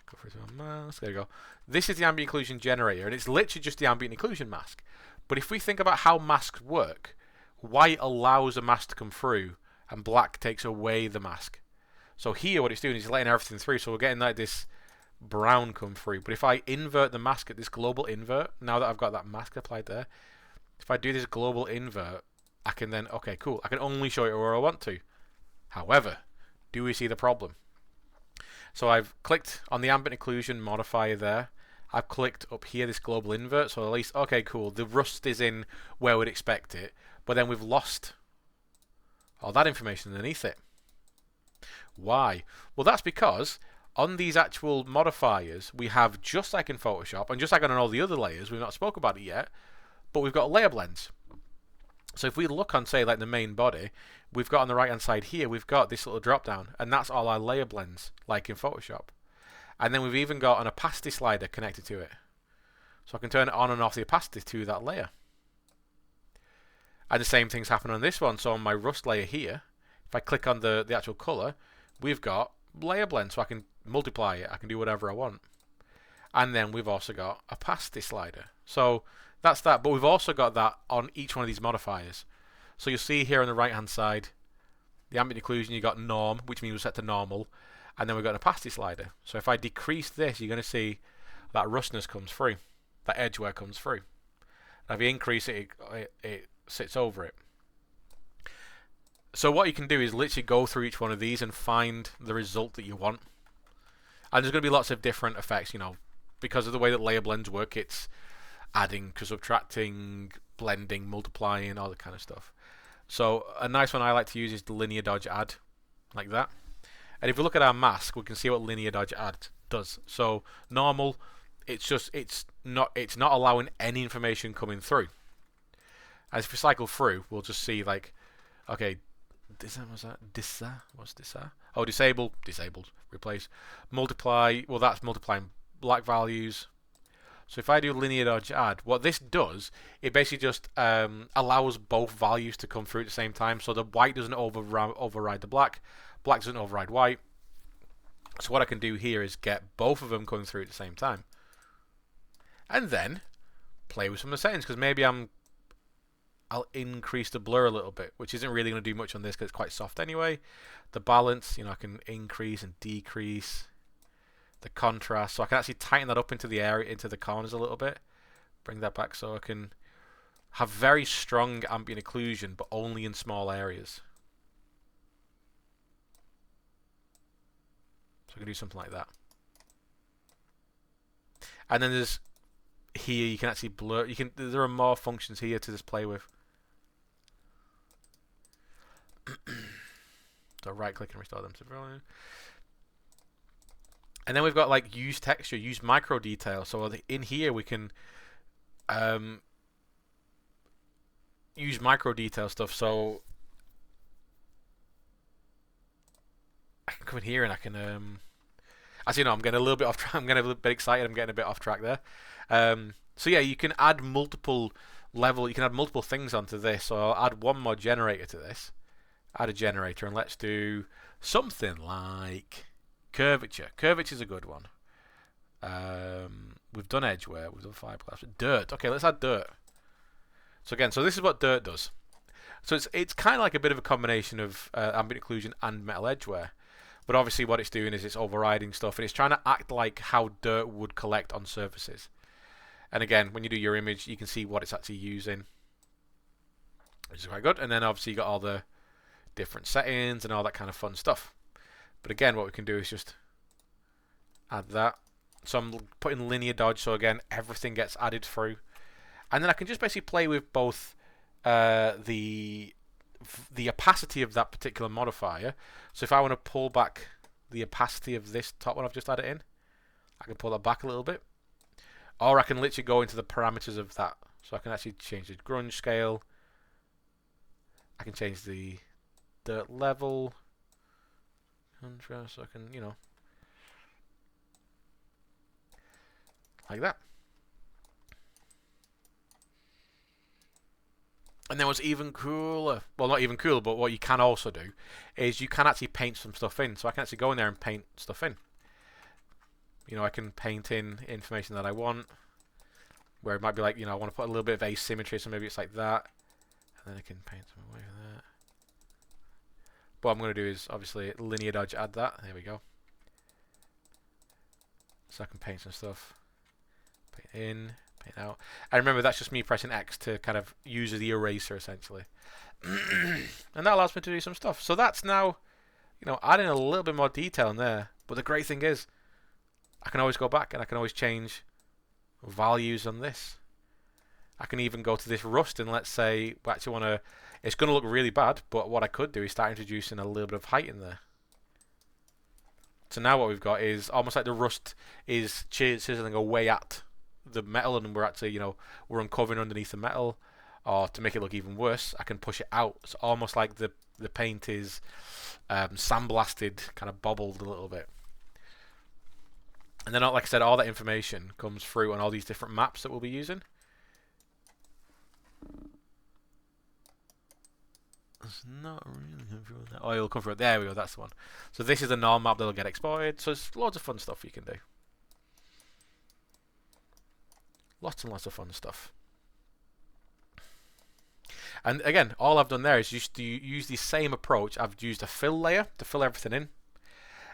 Speaker 1: go through to our mask, there you go. This is the ambient occlusion generator, and it's literally just the ambient occlusion mask. But if we think about how masks work, white allows a mask to come through, and black takes away the mask. So here what it's doing is letting everything through, so we're getting like this brown come through. But if I invert the mask at this global invert, now that I've got that mask applied there, if I do this global invert, I can then, okay, cool, I can only show it where I want to. However, do we see the problem? So I've clicked on the ambient occlusion modifier there. I've clicked up here, this global invert, so at least, okay, cool, the rust is in where we'd expect it, but then we've lost all that information underneath it. Why? Well, that's because on these actual modifiers, we have, just like in Photoshop, and just like on all the other layers, we've not spoke about it yet, but we've got layer blends. So if we look on, say, like the main body, we've got on the right hand side here, we've got this little drop down, and that's all our layer blends, like in Photoshop. And then we've even got an opacity slider connected to it. So I can turn it on and off the opacity to that layer. And the same things happen on this one. So on my rust layer here, if I click on the actual color, we've got layer blend, so I can multiply it, I can do whatever I want. And then we've also got opacity slider. So that's that, but we've also got that on each one of these modifiers. So you'll see here on the right hand side, the ambient occlusion, you've got norm, which means we're set to normal, and then we've got an opacity slider. So if I decrease this, you're going to see that rustness comes through, that edgeware comes through. And if you increase it, it sits over it. So what you can do is literally go through each one of these and find the result that you want. And there's going to be lots of different effects, you know, because of the way that layer blends work. It's adding, subtracting, blending, multiplying, all that kind of stuff. So a nice one I like to use is the linear dodge add, like that. And if we look at our mask, we can see what linear dodge add does. So normal, it's not allowing any information coming through. As if we cycle through, we'll just see like, okay, what's this? Oh, disabled, replace, multiply. Well, that's multiplying black values. So if I do linear dodge add, what this does, it basically just allows both values to come through at the same time. So the white doesn't override the black doesn't override white. So what I can do here is get both of them coming through at the same time. And then play with some of the settings, because maybe I'll increase the blur a little bit, which isn't really going to do much on this because it's quite soft anyway. The balance, I can increase and decrease. The contrast, so I can actually tighten that up into the area, into the corners a little bit. Bring that back so I can have very strong ambient occlusion, but only in small areas. So I can do something like that. And then there's here you can actually blur. There are more functions here to just play with. So right click and restore them to volume. And then we've got like use texture, use micro detail. So in here we can use micro detail stuff. So I can come in here and I can as you know, I'm getting a little bit off track. I'm getting a little bit excited. I'm getting a bit off track there. So yeah, you can add multiple you can add multiple things onto this. So I'll add one more generator to this. Add a generator, and let's do something like curvature. Curvature is a good one. We've done edgeware. We've done fiberglass. Dirt. Okay, let's add dirt. So again, this is what dirt does. So it's kind of like a bit of a combination of ambient occlusion and metal edgeware. But obviously what it's doing is it's overriding stuff, and it's trying to act like how dirt would collect on surfaces. And again, when you do your image, you can see what it's actually using, which is quite good. And then obviously you got all the different settings and all that kind of fun stuff. But again, what we can do is just add that. So I'm putting linear dodge, so again, everything gets added through. And then I can just basically play with both the opacity of that particular modifier. So if I want to pull back the opacity of this top one I've just added in, I can pull that back a little bit. Or I can literally go into the parameters of that. So I can actually change the grunge scale. I can change the dirt level. So I can, like that. And then what's even cooler, well, not even cooler, but what you can also do is you can actually paint some stuff in. So I can actually go in there and paint stuff in. I can paint in information that I want, where it might be like, I want to put a little bit of asymmetry, so maybe it's like that. And then I can paint some away from that. What I'm going to do is, obviously, linear dodge, add that. There we go. So I can paint some stuff. Paint in, paint out. And remember, that's just me pressing X to kind of use the eraser, essentially. And that allows me to do some stuff. So that's now, adding a little bit more detail in there. But the great thing is, I can always go back and I can always change values on this. I can even go to this rust and let's say we actually want to, it's going to look really bad, but what I could do is start introducing a little bit of height in there. So now what we've got is almost like the rust is chiseling away at the metal, and we're actually, we're uncovering underneath the metal. Or to make it look even worse, I can push it out. It's almost like the paint is sandblasted, kind of bobbled a little bit. And then, like I said, all that information comes through on all these different maps that we'll be using. It's not really coming through that. Oh, it'll come through. There we go. That's the one. So this is the norm map that'll get exported. So there's loads of fun stuff you can do. Lots and lots of fun stuff. And again, all I've done there is just to use the same approach. I've used a fill layer to fill everything in.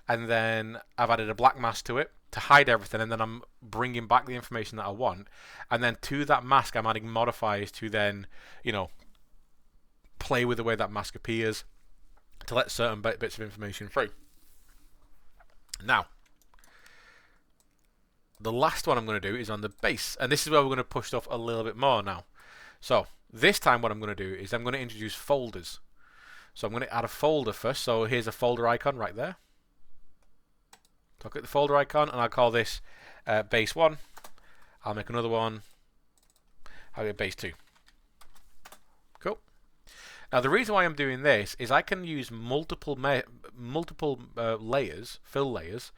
Speaker 1: And then I've added a black mask to it to hide everything, and then I'm bringing back the information that I want, and then to that mask I'm adding modifiers to then play with the way that mask appears, to let certain bits of information through. Now, the last one I'm going to do is on the base, and this is where we're going to push stuff a little bit more now. So this time what I'm going to do is I'm going to introduce folders. So I'm going to add a folder first. So here's a folder icon right there. So I'll click the folder icon and I'll call this base 1. I'll make another one. I'll get base 2. Cool. Now the reason why I'm doing this is I can use multiple layers, fill layers,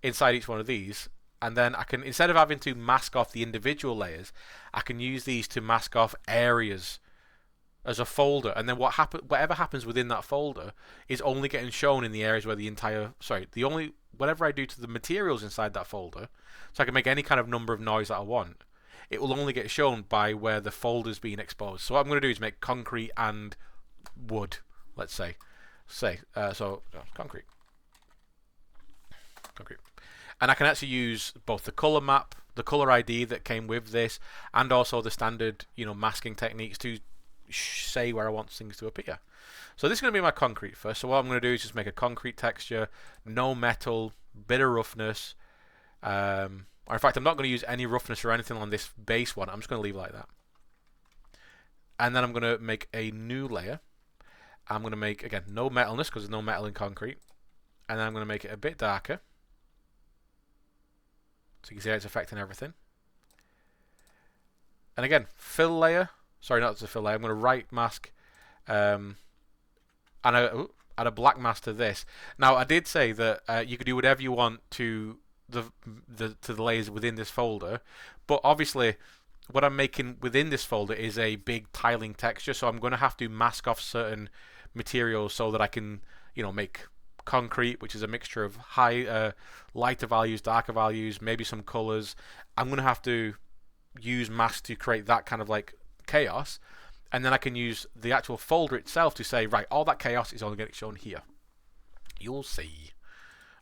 Speaker 1: inside each one of these, and then I can, instead of having to mask off the individual layers, I can use these to mask off areas as a folder, and then whatever happens within that folder is only getting shown in the areas where whatever I do to the materials inside that folder, so I can make any kind of number of noise that I want, it will only get shown by where the folder's being exposed. So what I'm going to do is make concrete and wood, let's say. Concrete. And I can actually use both the color map, the color ID that came with this, and also the standard, masking techniques to say where I want things to appear. So this is going to be my concrete first. So what I'm going to do is just make a concrete texture, no metal, bit of roughness. Or in fact, I'm not going to use any roughness or anything on this base one. I'm just going to leave it like that. And then I'm going to make a new layer. I'm going to make, again, no metalness because there's no metal in concrete. And then I'm going to make it a bit darker. So you can see how it's affecting everything. And again, fill layer. Sorry, not the fill layer. I'm going to right mask and add a black mask to this. Now, I did say that you could do whatever you want to the layers within this folder, but obviously what I'm making within this folder is a big tiling texture, so I'm going to have to mask off certain materials so that I can, make concrete, which is a mixture of lighter values, darker values, maybe some colors. I'm going to have to use masks to create that kind of like chaos, and then I can use the actual folder itself to say, right, all that chaos is only getting shown here. You'll see.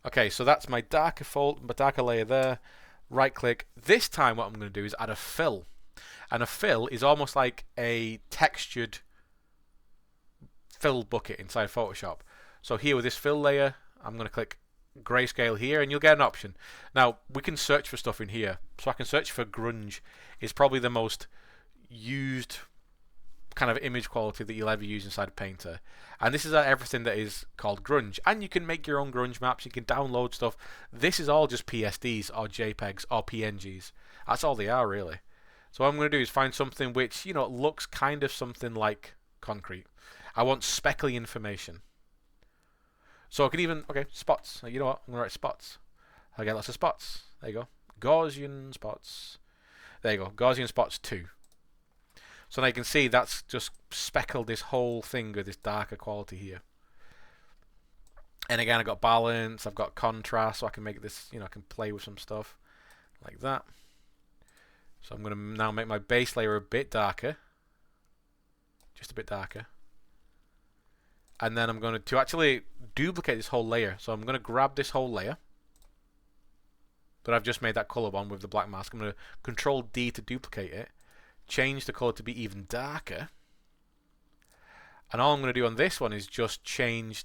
Speaker 1: Okay, so that's my darker layer there. Right click. This time what I'm going to do is add a fill. And a fill is almost like a textured fill bucket inside Photoshop. So here with this fill layer, I'm going to click grayscale here, and you'll get an option. Now, we can search for stuff in here. So I can search for grunge. It's probably the most used kind of image quality that you'll ever use inside of Painter. And this is everything that is called grunge. And you can make your own grunge maps. You can download stuff. This is all just PSDs or JPEGs or PNGs. That's all they are, really. So what I'm going to do is find something which, looks kind of something like concrete. I want speckly information. So I can even, spots. You know what? I'm going to write spots. I get lots of spots. There you go. Gaussian spots. There you go. Gaussian spots 2. So now you can see that's just speckled this whole thing with this darker quality here. And again, I've got balance, I've got contrast, so I can make this, I can play with some stuff like that. So I'm going to now make my base layer a bit darker. Just a bit darker. And then I'm going to actually duplicate this whole layer. So I'm going to grab this whole layer that I've just made that color one with the black mask. I'm going to Control D to duplicate it. Change the color to be even darker. And all I'm going to do on this one is just change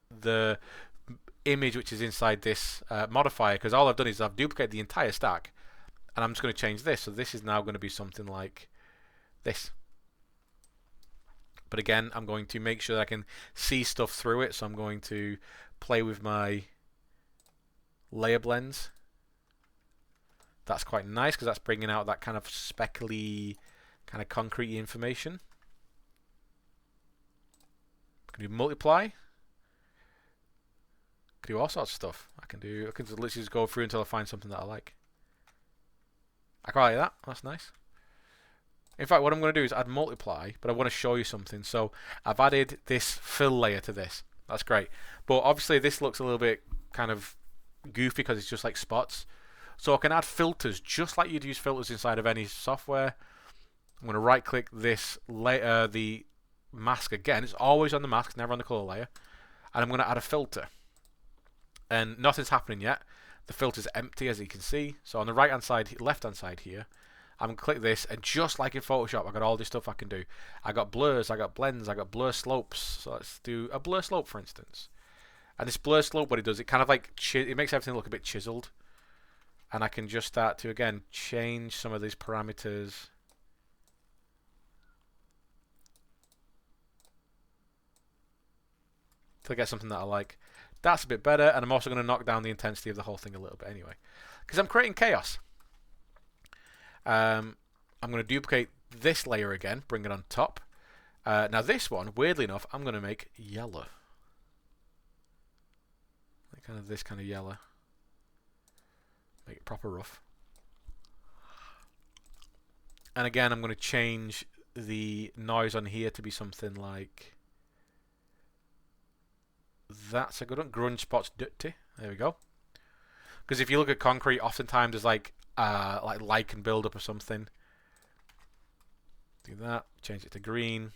Speaker 1: the image which is inside this modifier, because all I've done is I've duplicated the entire stack, and I'm just going to change this. So this is now going to be something like this. But again, I'm going to make sure that I can see stuff through it, so I'm going to play with my layer blends. That's quite nice because that's bringing out that kind of speckly, kind of concrete information. I can do multiply. I can do all sorts of stuff. I can literally just go through until I find something that I like. I quite like that. That's nice. In fact, what I'm going to do is add multiply, but I want to show you something. So I've added this fill layer to this. That's great. But obviously this looks a little bit kind of goofy because it's just like spots. So I can add filters just like you'd use filters inside of any software. I'm going to right click this layer, the mask again. It's always on the mask, never on the color layer. And I'm going to add a filter. And nothing's happening yet. The filter's empty, as you can see. So on the right hand side, left hand side here, I'm going to click this, and just like in Photoshop, I got all this stuff I can do. I got blurs, I got blends, I got blur slopes. So let's do a blur slope, for instance. And this blur slope, what it does, it kind of like, it makes everything look a bit chiseled. And I can just start to, again, change some of these parameters. To get something that I like. That's a bit better, and I'm also going to knock down the intensity of the whole thing a little bit anyway. Because I'm creating chaos. I'm going to duplicate this layer again, bring it on top. Now this one, weirdly enough, I'm going to make yellow. Like kind of this kind of yellow. Make it proper rough. And again, I'm going to change the noise on here to be something like... That's a good one. Grunge spots dirty. There we go. Because if you look at concrete, oftentimes there's like lichen buildup or something. Do that. Change it to green.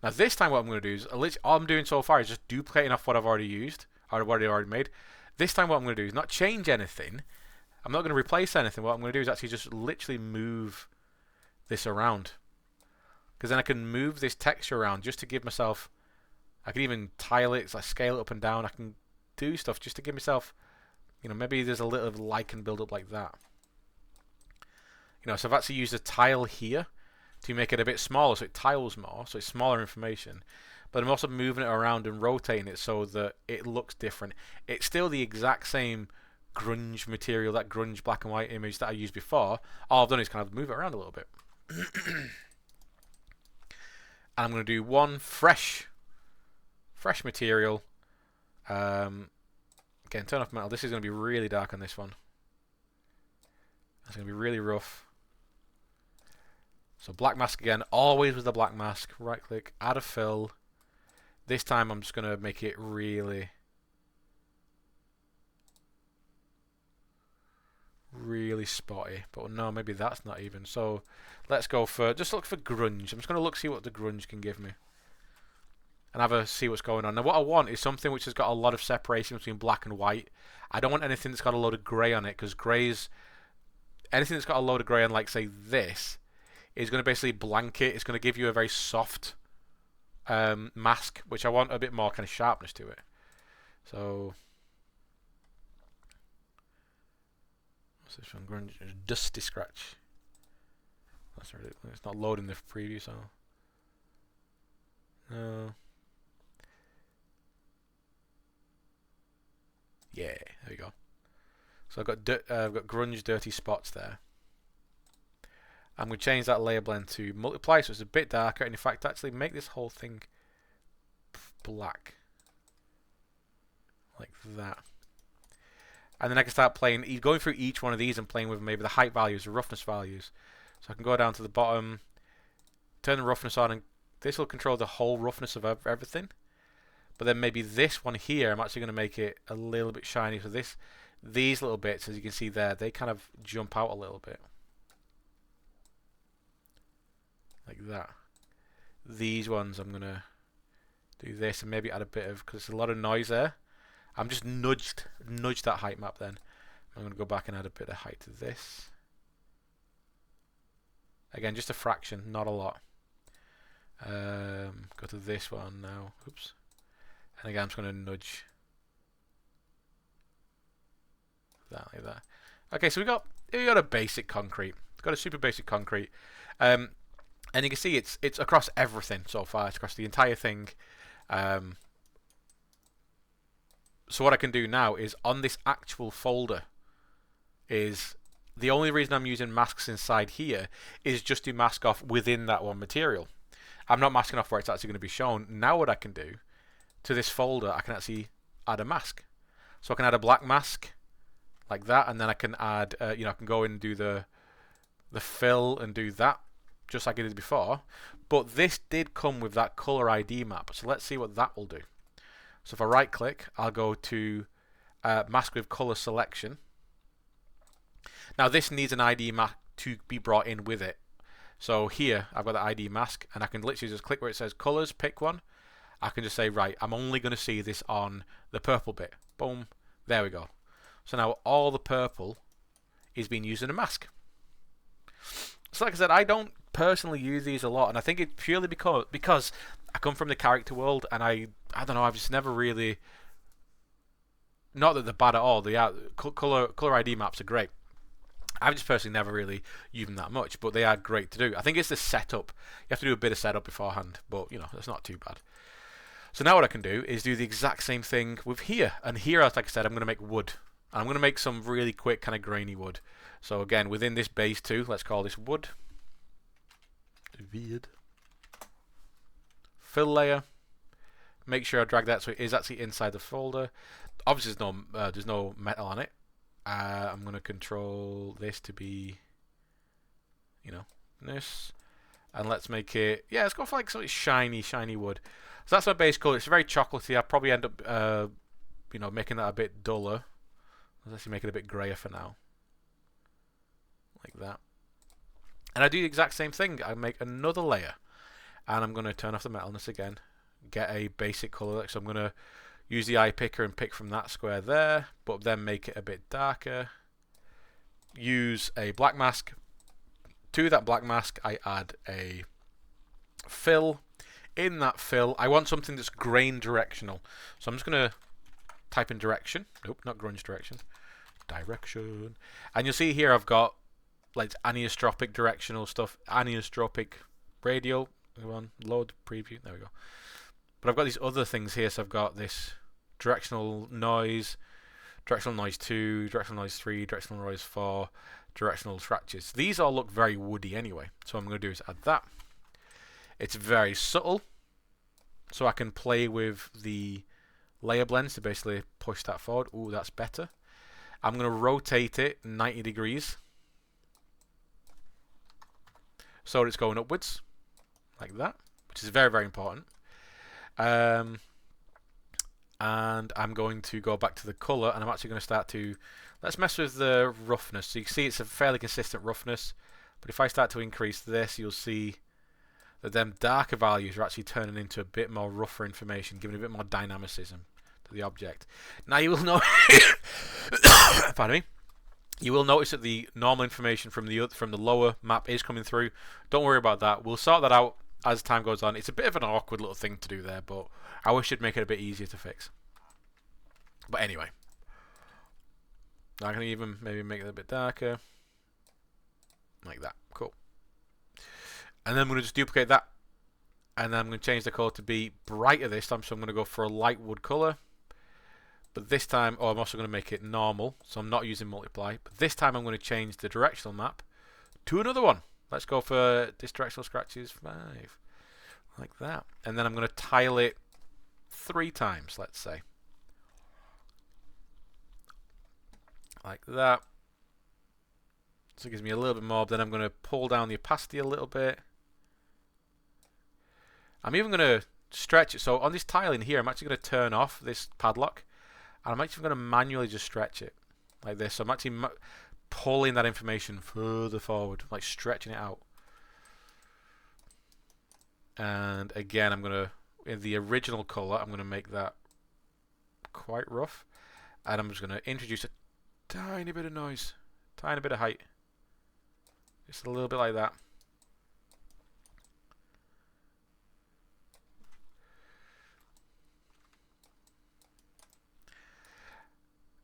Speaker 1: Now this time what I'm going to do is, all I'm doing so far is just duplicating off what I've already used, or what I've already made. This time what I'm going to do is not change anything. I'm not going to replace anything. What I'm going to do is actually just literally move this around. Because then I can move this texture around just to give myself... I can even tile it, like scale it up and down. I can do stuff just to give myself... You know, maybe there's a little lichen build up like that. You know, so I've actually used a tile here to make it a bit smaller, so it tiles more, so it's smaller information. But I'm also moving it around and rotating it so that it looks different. It's still the exact same grunge material, that grunge black and white image that I used before. All I've done is kind of move it around a little bit. I'm going to do one fresh material. Again, turn off metal. This is going to be really dark on this one. It's going to be really rough. So black mask again, always with the black mask. Right click, add a fill. This time I'm just going to make it really spotty. But no, maybe that's not even. So let's go for, just look for grunge. I'm just going to look, see what the grunge can give me. And have a see what's going on. Now what I want is something which has got a lot of separation between black and white. I don't want anything that's got a load of grey on it, because grey's, anything that's got a load of grey on, like say this, is going to basically blanket. It's going to give you a very soft mask, which I want a bit more kind of sharpness to it. So what's this one? Grunge, dusty scratch. That's really, it's not loading the preview, so no. Yeah, there we go. So I've got grunge dirty spots there. I'm going to change that layer blend to multiply, so it's a bit darker, and in fact actually make this whole thing black. Like that. And then I can start playing, going through each one of these and playing with maybe the height values, the roughness values. So I can go down to the bottom, turn the roughness on, and this will control the whole roughness of everything. But then maybe this one here, I'm actually going to make it a little bit shiny. So these little bits, as you can see there, they kind of jump out a little bit. Like that. These ones, I'm going to do this and maybe add a bit of, because there's a lot of noise there. I'm just nudge that height map then. I'm going to go back and add a bit of height to this. Again, just a fraction, not a lot. Go to this one now. Oops. And again, I'm just going to nudge that like that. Okay, so we got a basic concrete. We've got a super basic concrete, and you can see it's across everything so far. It's across the entire thing. So what I can do now is on this actual folder is the only reason I'm using masks inside here is just to mask off within that one material. I'm not masking off where it's actually going to be shown. Now what I can do to this folder, I can actually add a mask. So I can add a black mask like that, and then I can add, I can go in and do the fill and do that just like I did before. But this did come with that color ID map, so let's see what that will do. So if I right click, I'll go to mask with color selection. Now this needs an ID map to be brought in with it. So here I've got the ID mask, and I can literally just click where it says colors, pick one. I can just say, right, I'm only going to see this on the purple bit. Boom. There we go. So now all the purple is being used in a mask. So like I said, I don't personally use these a lot, and I think it's purely because I come from the character world, and I don't know, I've just never really, not that they're bad at all, they are, color ID maps are great. I've just personally never really used them that much, but they are great to do. I think it's the setup. You have to do a bit of setup beforehand, but you know, that's not too bad. So now what I can do is do the exact same thing with here. And here, like I said, I'm going to make wood. And I'm going to make some really quick kind of grainy wood. So again, within this base too, let's call this wood. Weird. Fill layer. Make sure I drag that so it is actually inside the folder. Obviously there's no metal on it. I'm going to control this to be, you know, this. And let's make it, yeah, let's go for like something shiny wood. So that's my base color. It's very chocolatey. I'll probably end up, you know, making that a bit duller. Let's actually make it a bit grayer for now. Like that. And I do the exact same thing. I make another layer. And I'm going to turn off the metalness again. Get a basic color. So I'm going to use the eye picker and pick from that square there. But then make it a bit darker. Use a black mask. To that black mask, I add a fill. In that fill, I want something that's grain directional. So I'm just going to type in direction. Nope, not grunge direction. Direction. And you'll see here I've got like anisotropic directional stuff. Anisotropic radial. Go on, load preview. There we go. But I've got these other things here. So I've got this directional noise 2, directional noise 3, directional noise 4, directional scratches. These all look very woody anyway. So what I'm going to do is add that. It's very subtle, so I can play with the layer blends to basically push that forward. Ooh, that's better. I'm going to rotate it 90 degrees so it's going upwards, like that, which is very, very important. And I'm going to go back to the color, and I'm actually going to start to, let's mess with the roughness. So you can see it's a fairly consistent roughness, but if I start to increase this, you'll see that them darker values are actually turning into a bit more rougher information, giving a bit more dynamicism to the object. Now you will know, pardon me, you will notice that the normal information from the lower map is coming through. Don't worry about that. We'll sort that out as time goes on. It's a bit of an awkward little thing to do there, but I wish it'd make it a bit easier to fix. But anyway, I can even maybe make it a bit darker, like that. Cool. And then I'm going to just duplicate that. And then I'm going to change the color to be brighter this time. So I'm going to go for a light wood color. But this time, I'm also going to make it normal. So I'm not using multiply. But this time I'm going to change the directional map to another one. Let's go for this directional scratches 5. Like that. And then I'm going to tile it 3 times, let's say. Like that. So it gives me a little bit more. Then I'm going to pull down the opacity a little bit. I'm even going to stretch it. So on this tile in here, I'm actually going to turn off this padlock. And I'm actually going to manually just stretch it like this. So I'm actually pulling that information further forward, like stretching it out. And again, I'm going to, in the original color, I'm going to make that quite rough. And I'm just going to introduce a tiny bit of noise, tiny bit of height. Just a little bit like that.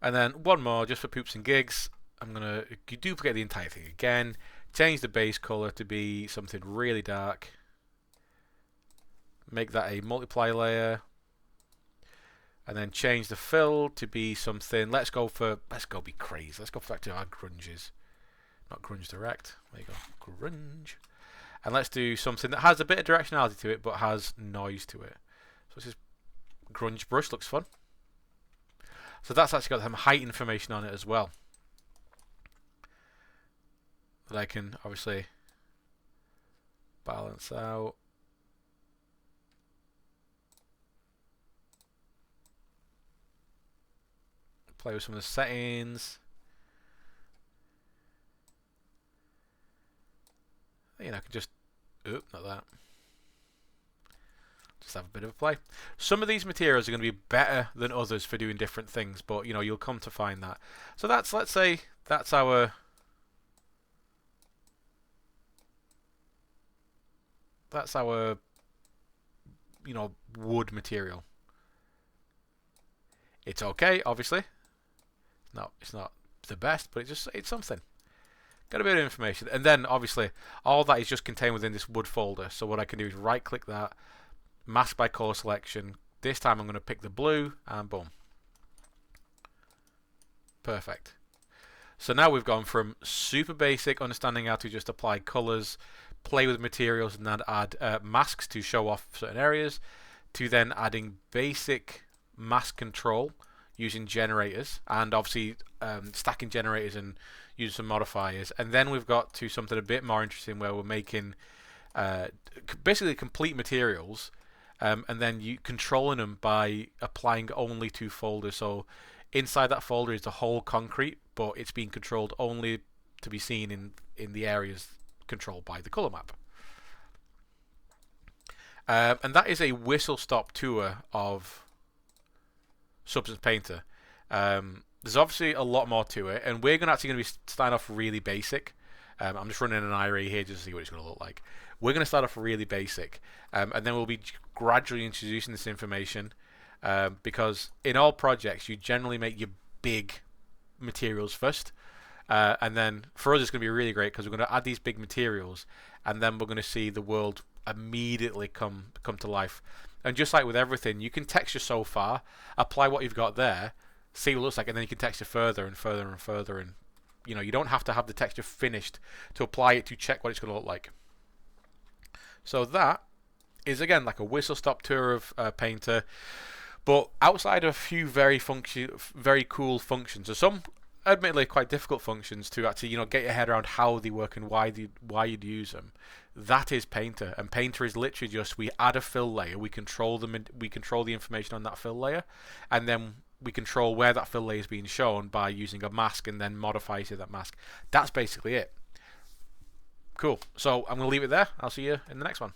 Speaker 1: And then one more, just for poops and gigs. I'm going to duplicate the entire thing again. Change the base color to be something really dark. Make that a multiply layer. And then change the fill to be something. Let's go be crazy. Let's go back to our grunges. Not grunge direct. There you go. Grunge. And let's do something that has a bit of directionality to it, but has noise to it. So this is grunge brush. Looks fun. So that's actually got some height information on it as well. That I can obviously balance out. Play with some of the settings. You know, I can just, not that. let's have a bit of a play. Some of these materials are going to be better than others for doing different things, but you know, you'll come to find that. So that's, let's say that's our you know, wood material. It's okay, obviously. It's not the best, but it's something. Got a bit of information, and then obviously all that is just contained within this wood folder. So what I can do is right click that, mask by color selection. This time I'm going to pick the blue, and boom. Perfect. So now we've gone from super basic, understanding how to just apply colors, play with materials, and then add masks to show off certain areas, to then adding basic mask control using generators, and obviously stacking generators and using some modifiers. And then we've got to something a bit more interesting where we're making basically complete materials, and then you controlling them by applying only to folders. So inside that folder is the whole concrete, but it's being controlled only to be seen in the areas controlled by the color map. And that is a whistle-stop tour of Substance Painter. There's obviously a lot more to it, and we're actually going to be starting off really basic. I'm just running an IRA here just to see what it's going to look like. We're going to start off really basic, and then we'll be gradually introducing this information, because in all projects you generally make your big materials first, and then for us it's going to be really great because we're going to add these big materials, and then we're going to see the world immediately come to life. And just like with everything, you can texture so far, apply what you've got there, see what it looks like, and then you can texture further and further and further, and you know, you don't have to have the texture finished to apply it to check what it's going to look like. So that is again like a whistle-stop tour of Painter, but outside of a few very cool functions. So some admittedly quite difficult functions to actually, you know, get your head around how they work and why you'd use them. That is Painter, and Painter is literally just we add a fill layer, we control the information on that fill layer, and then we control where that fill layer is being shown by using a mask and then modify to that mask. That's basically it. Cool. So I'm going to leave it there. I'll see you in the next one.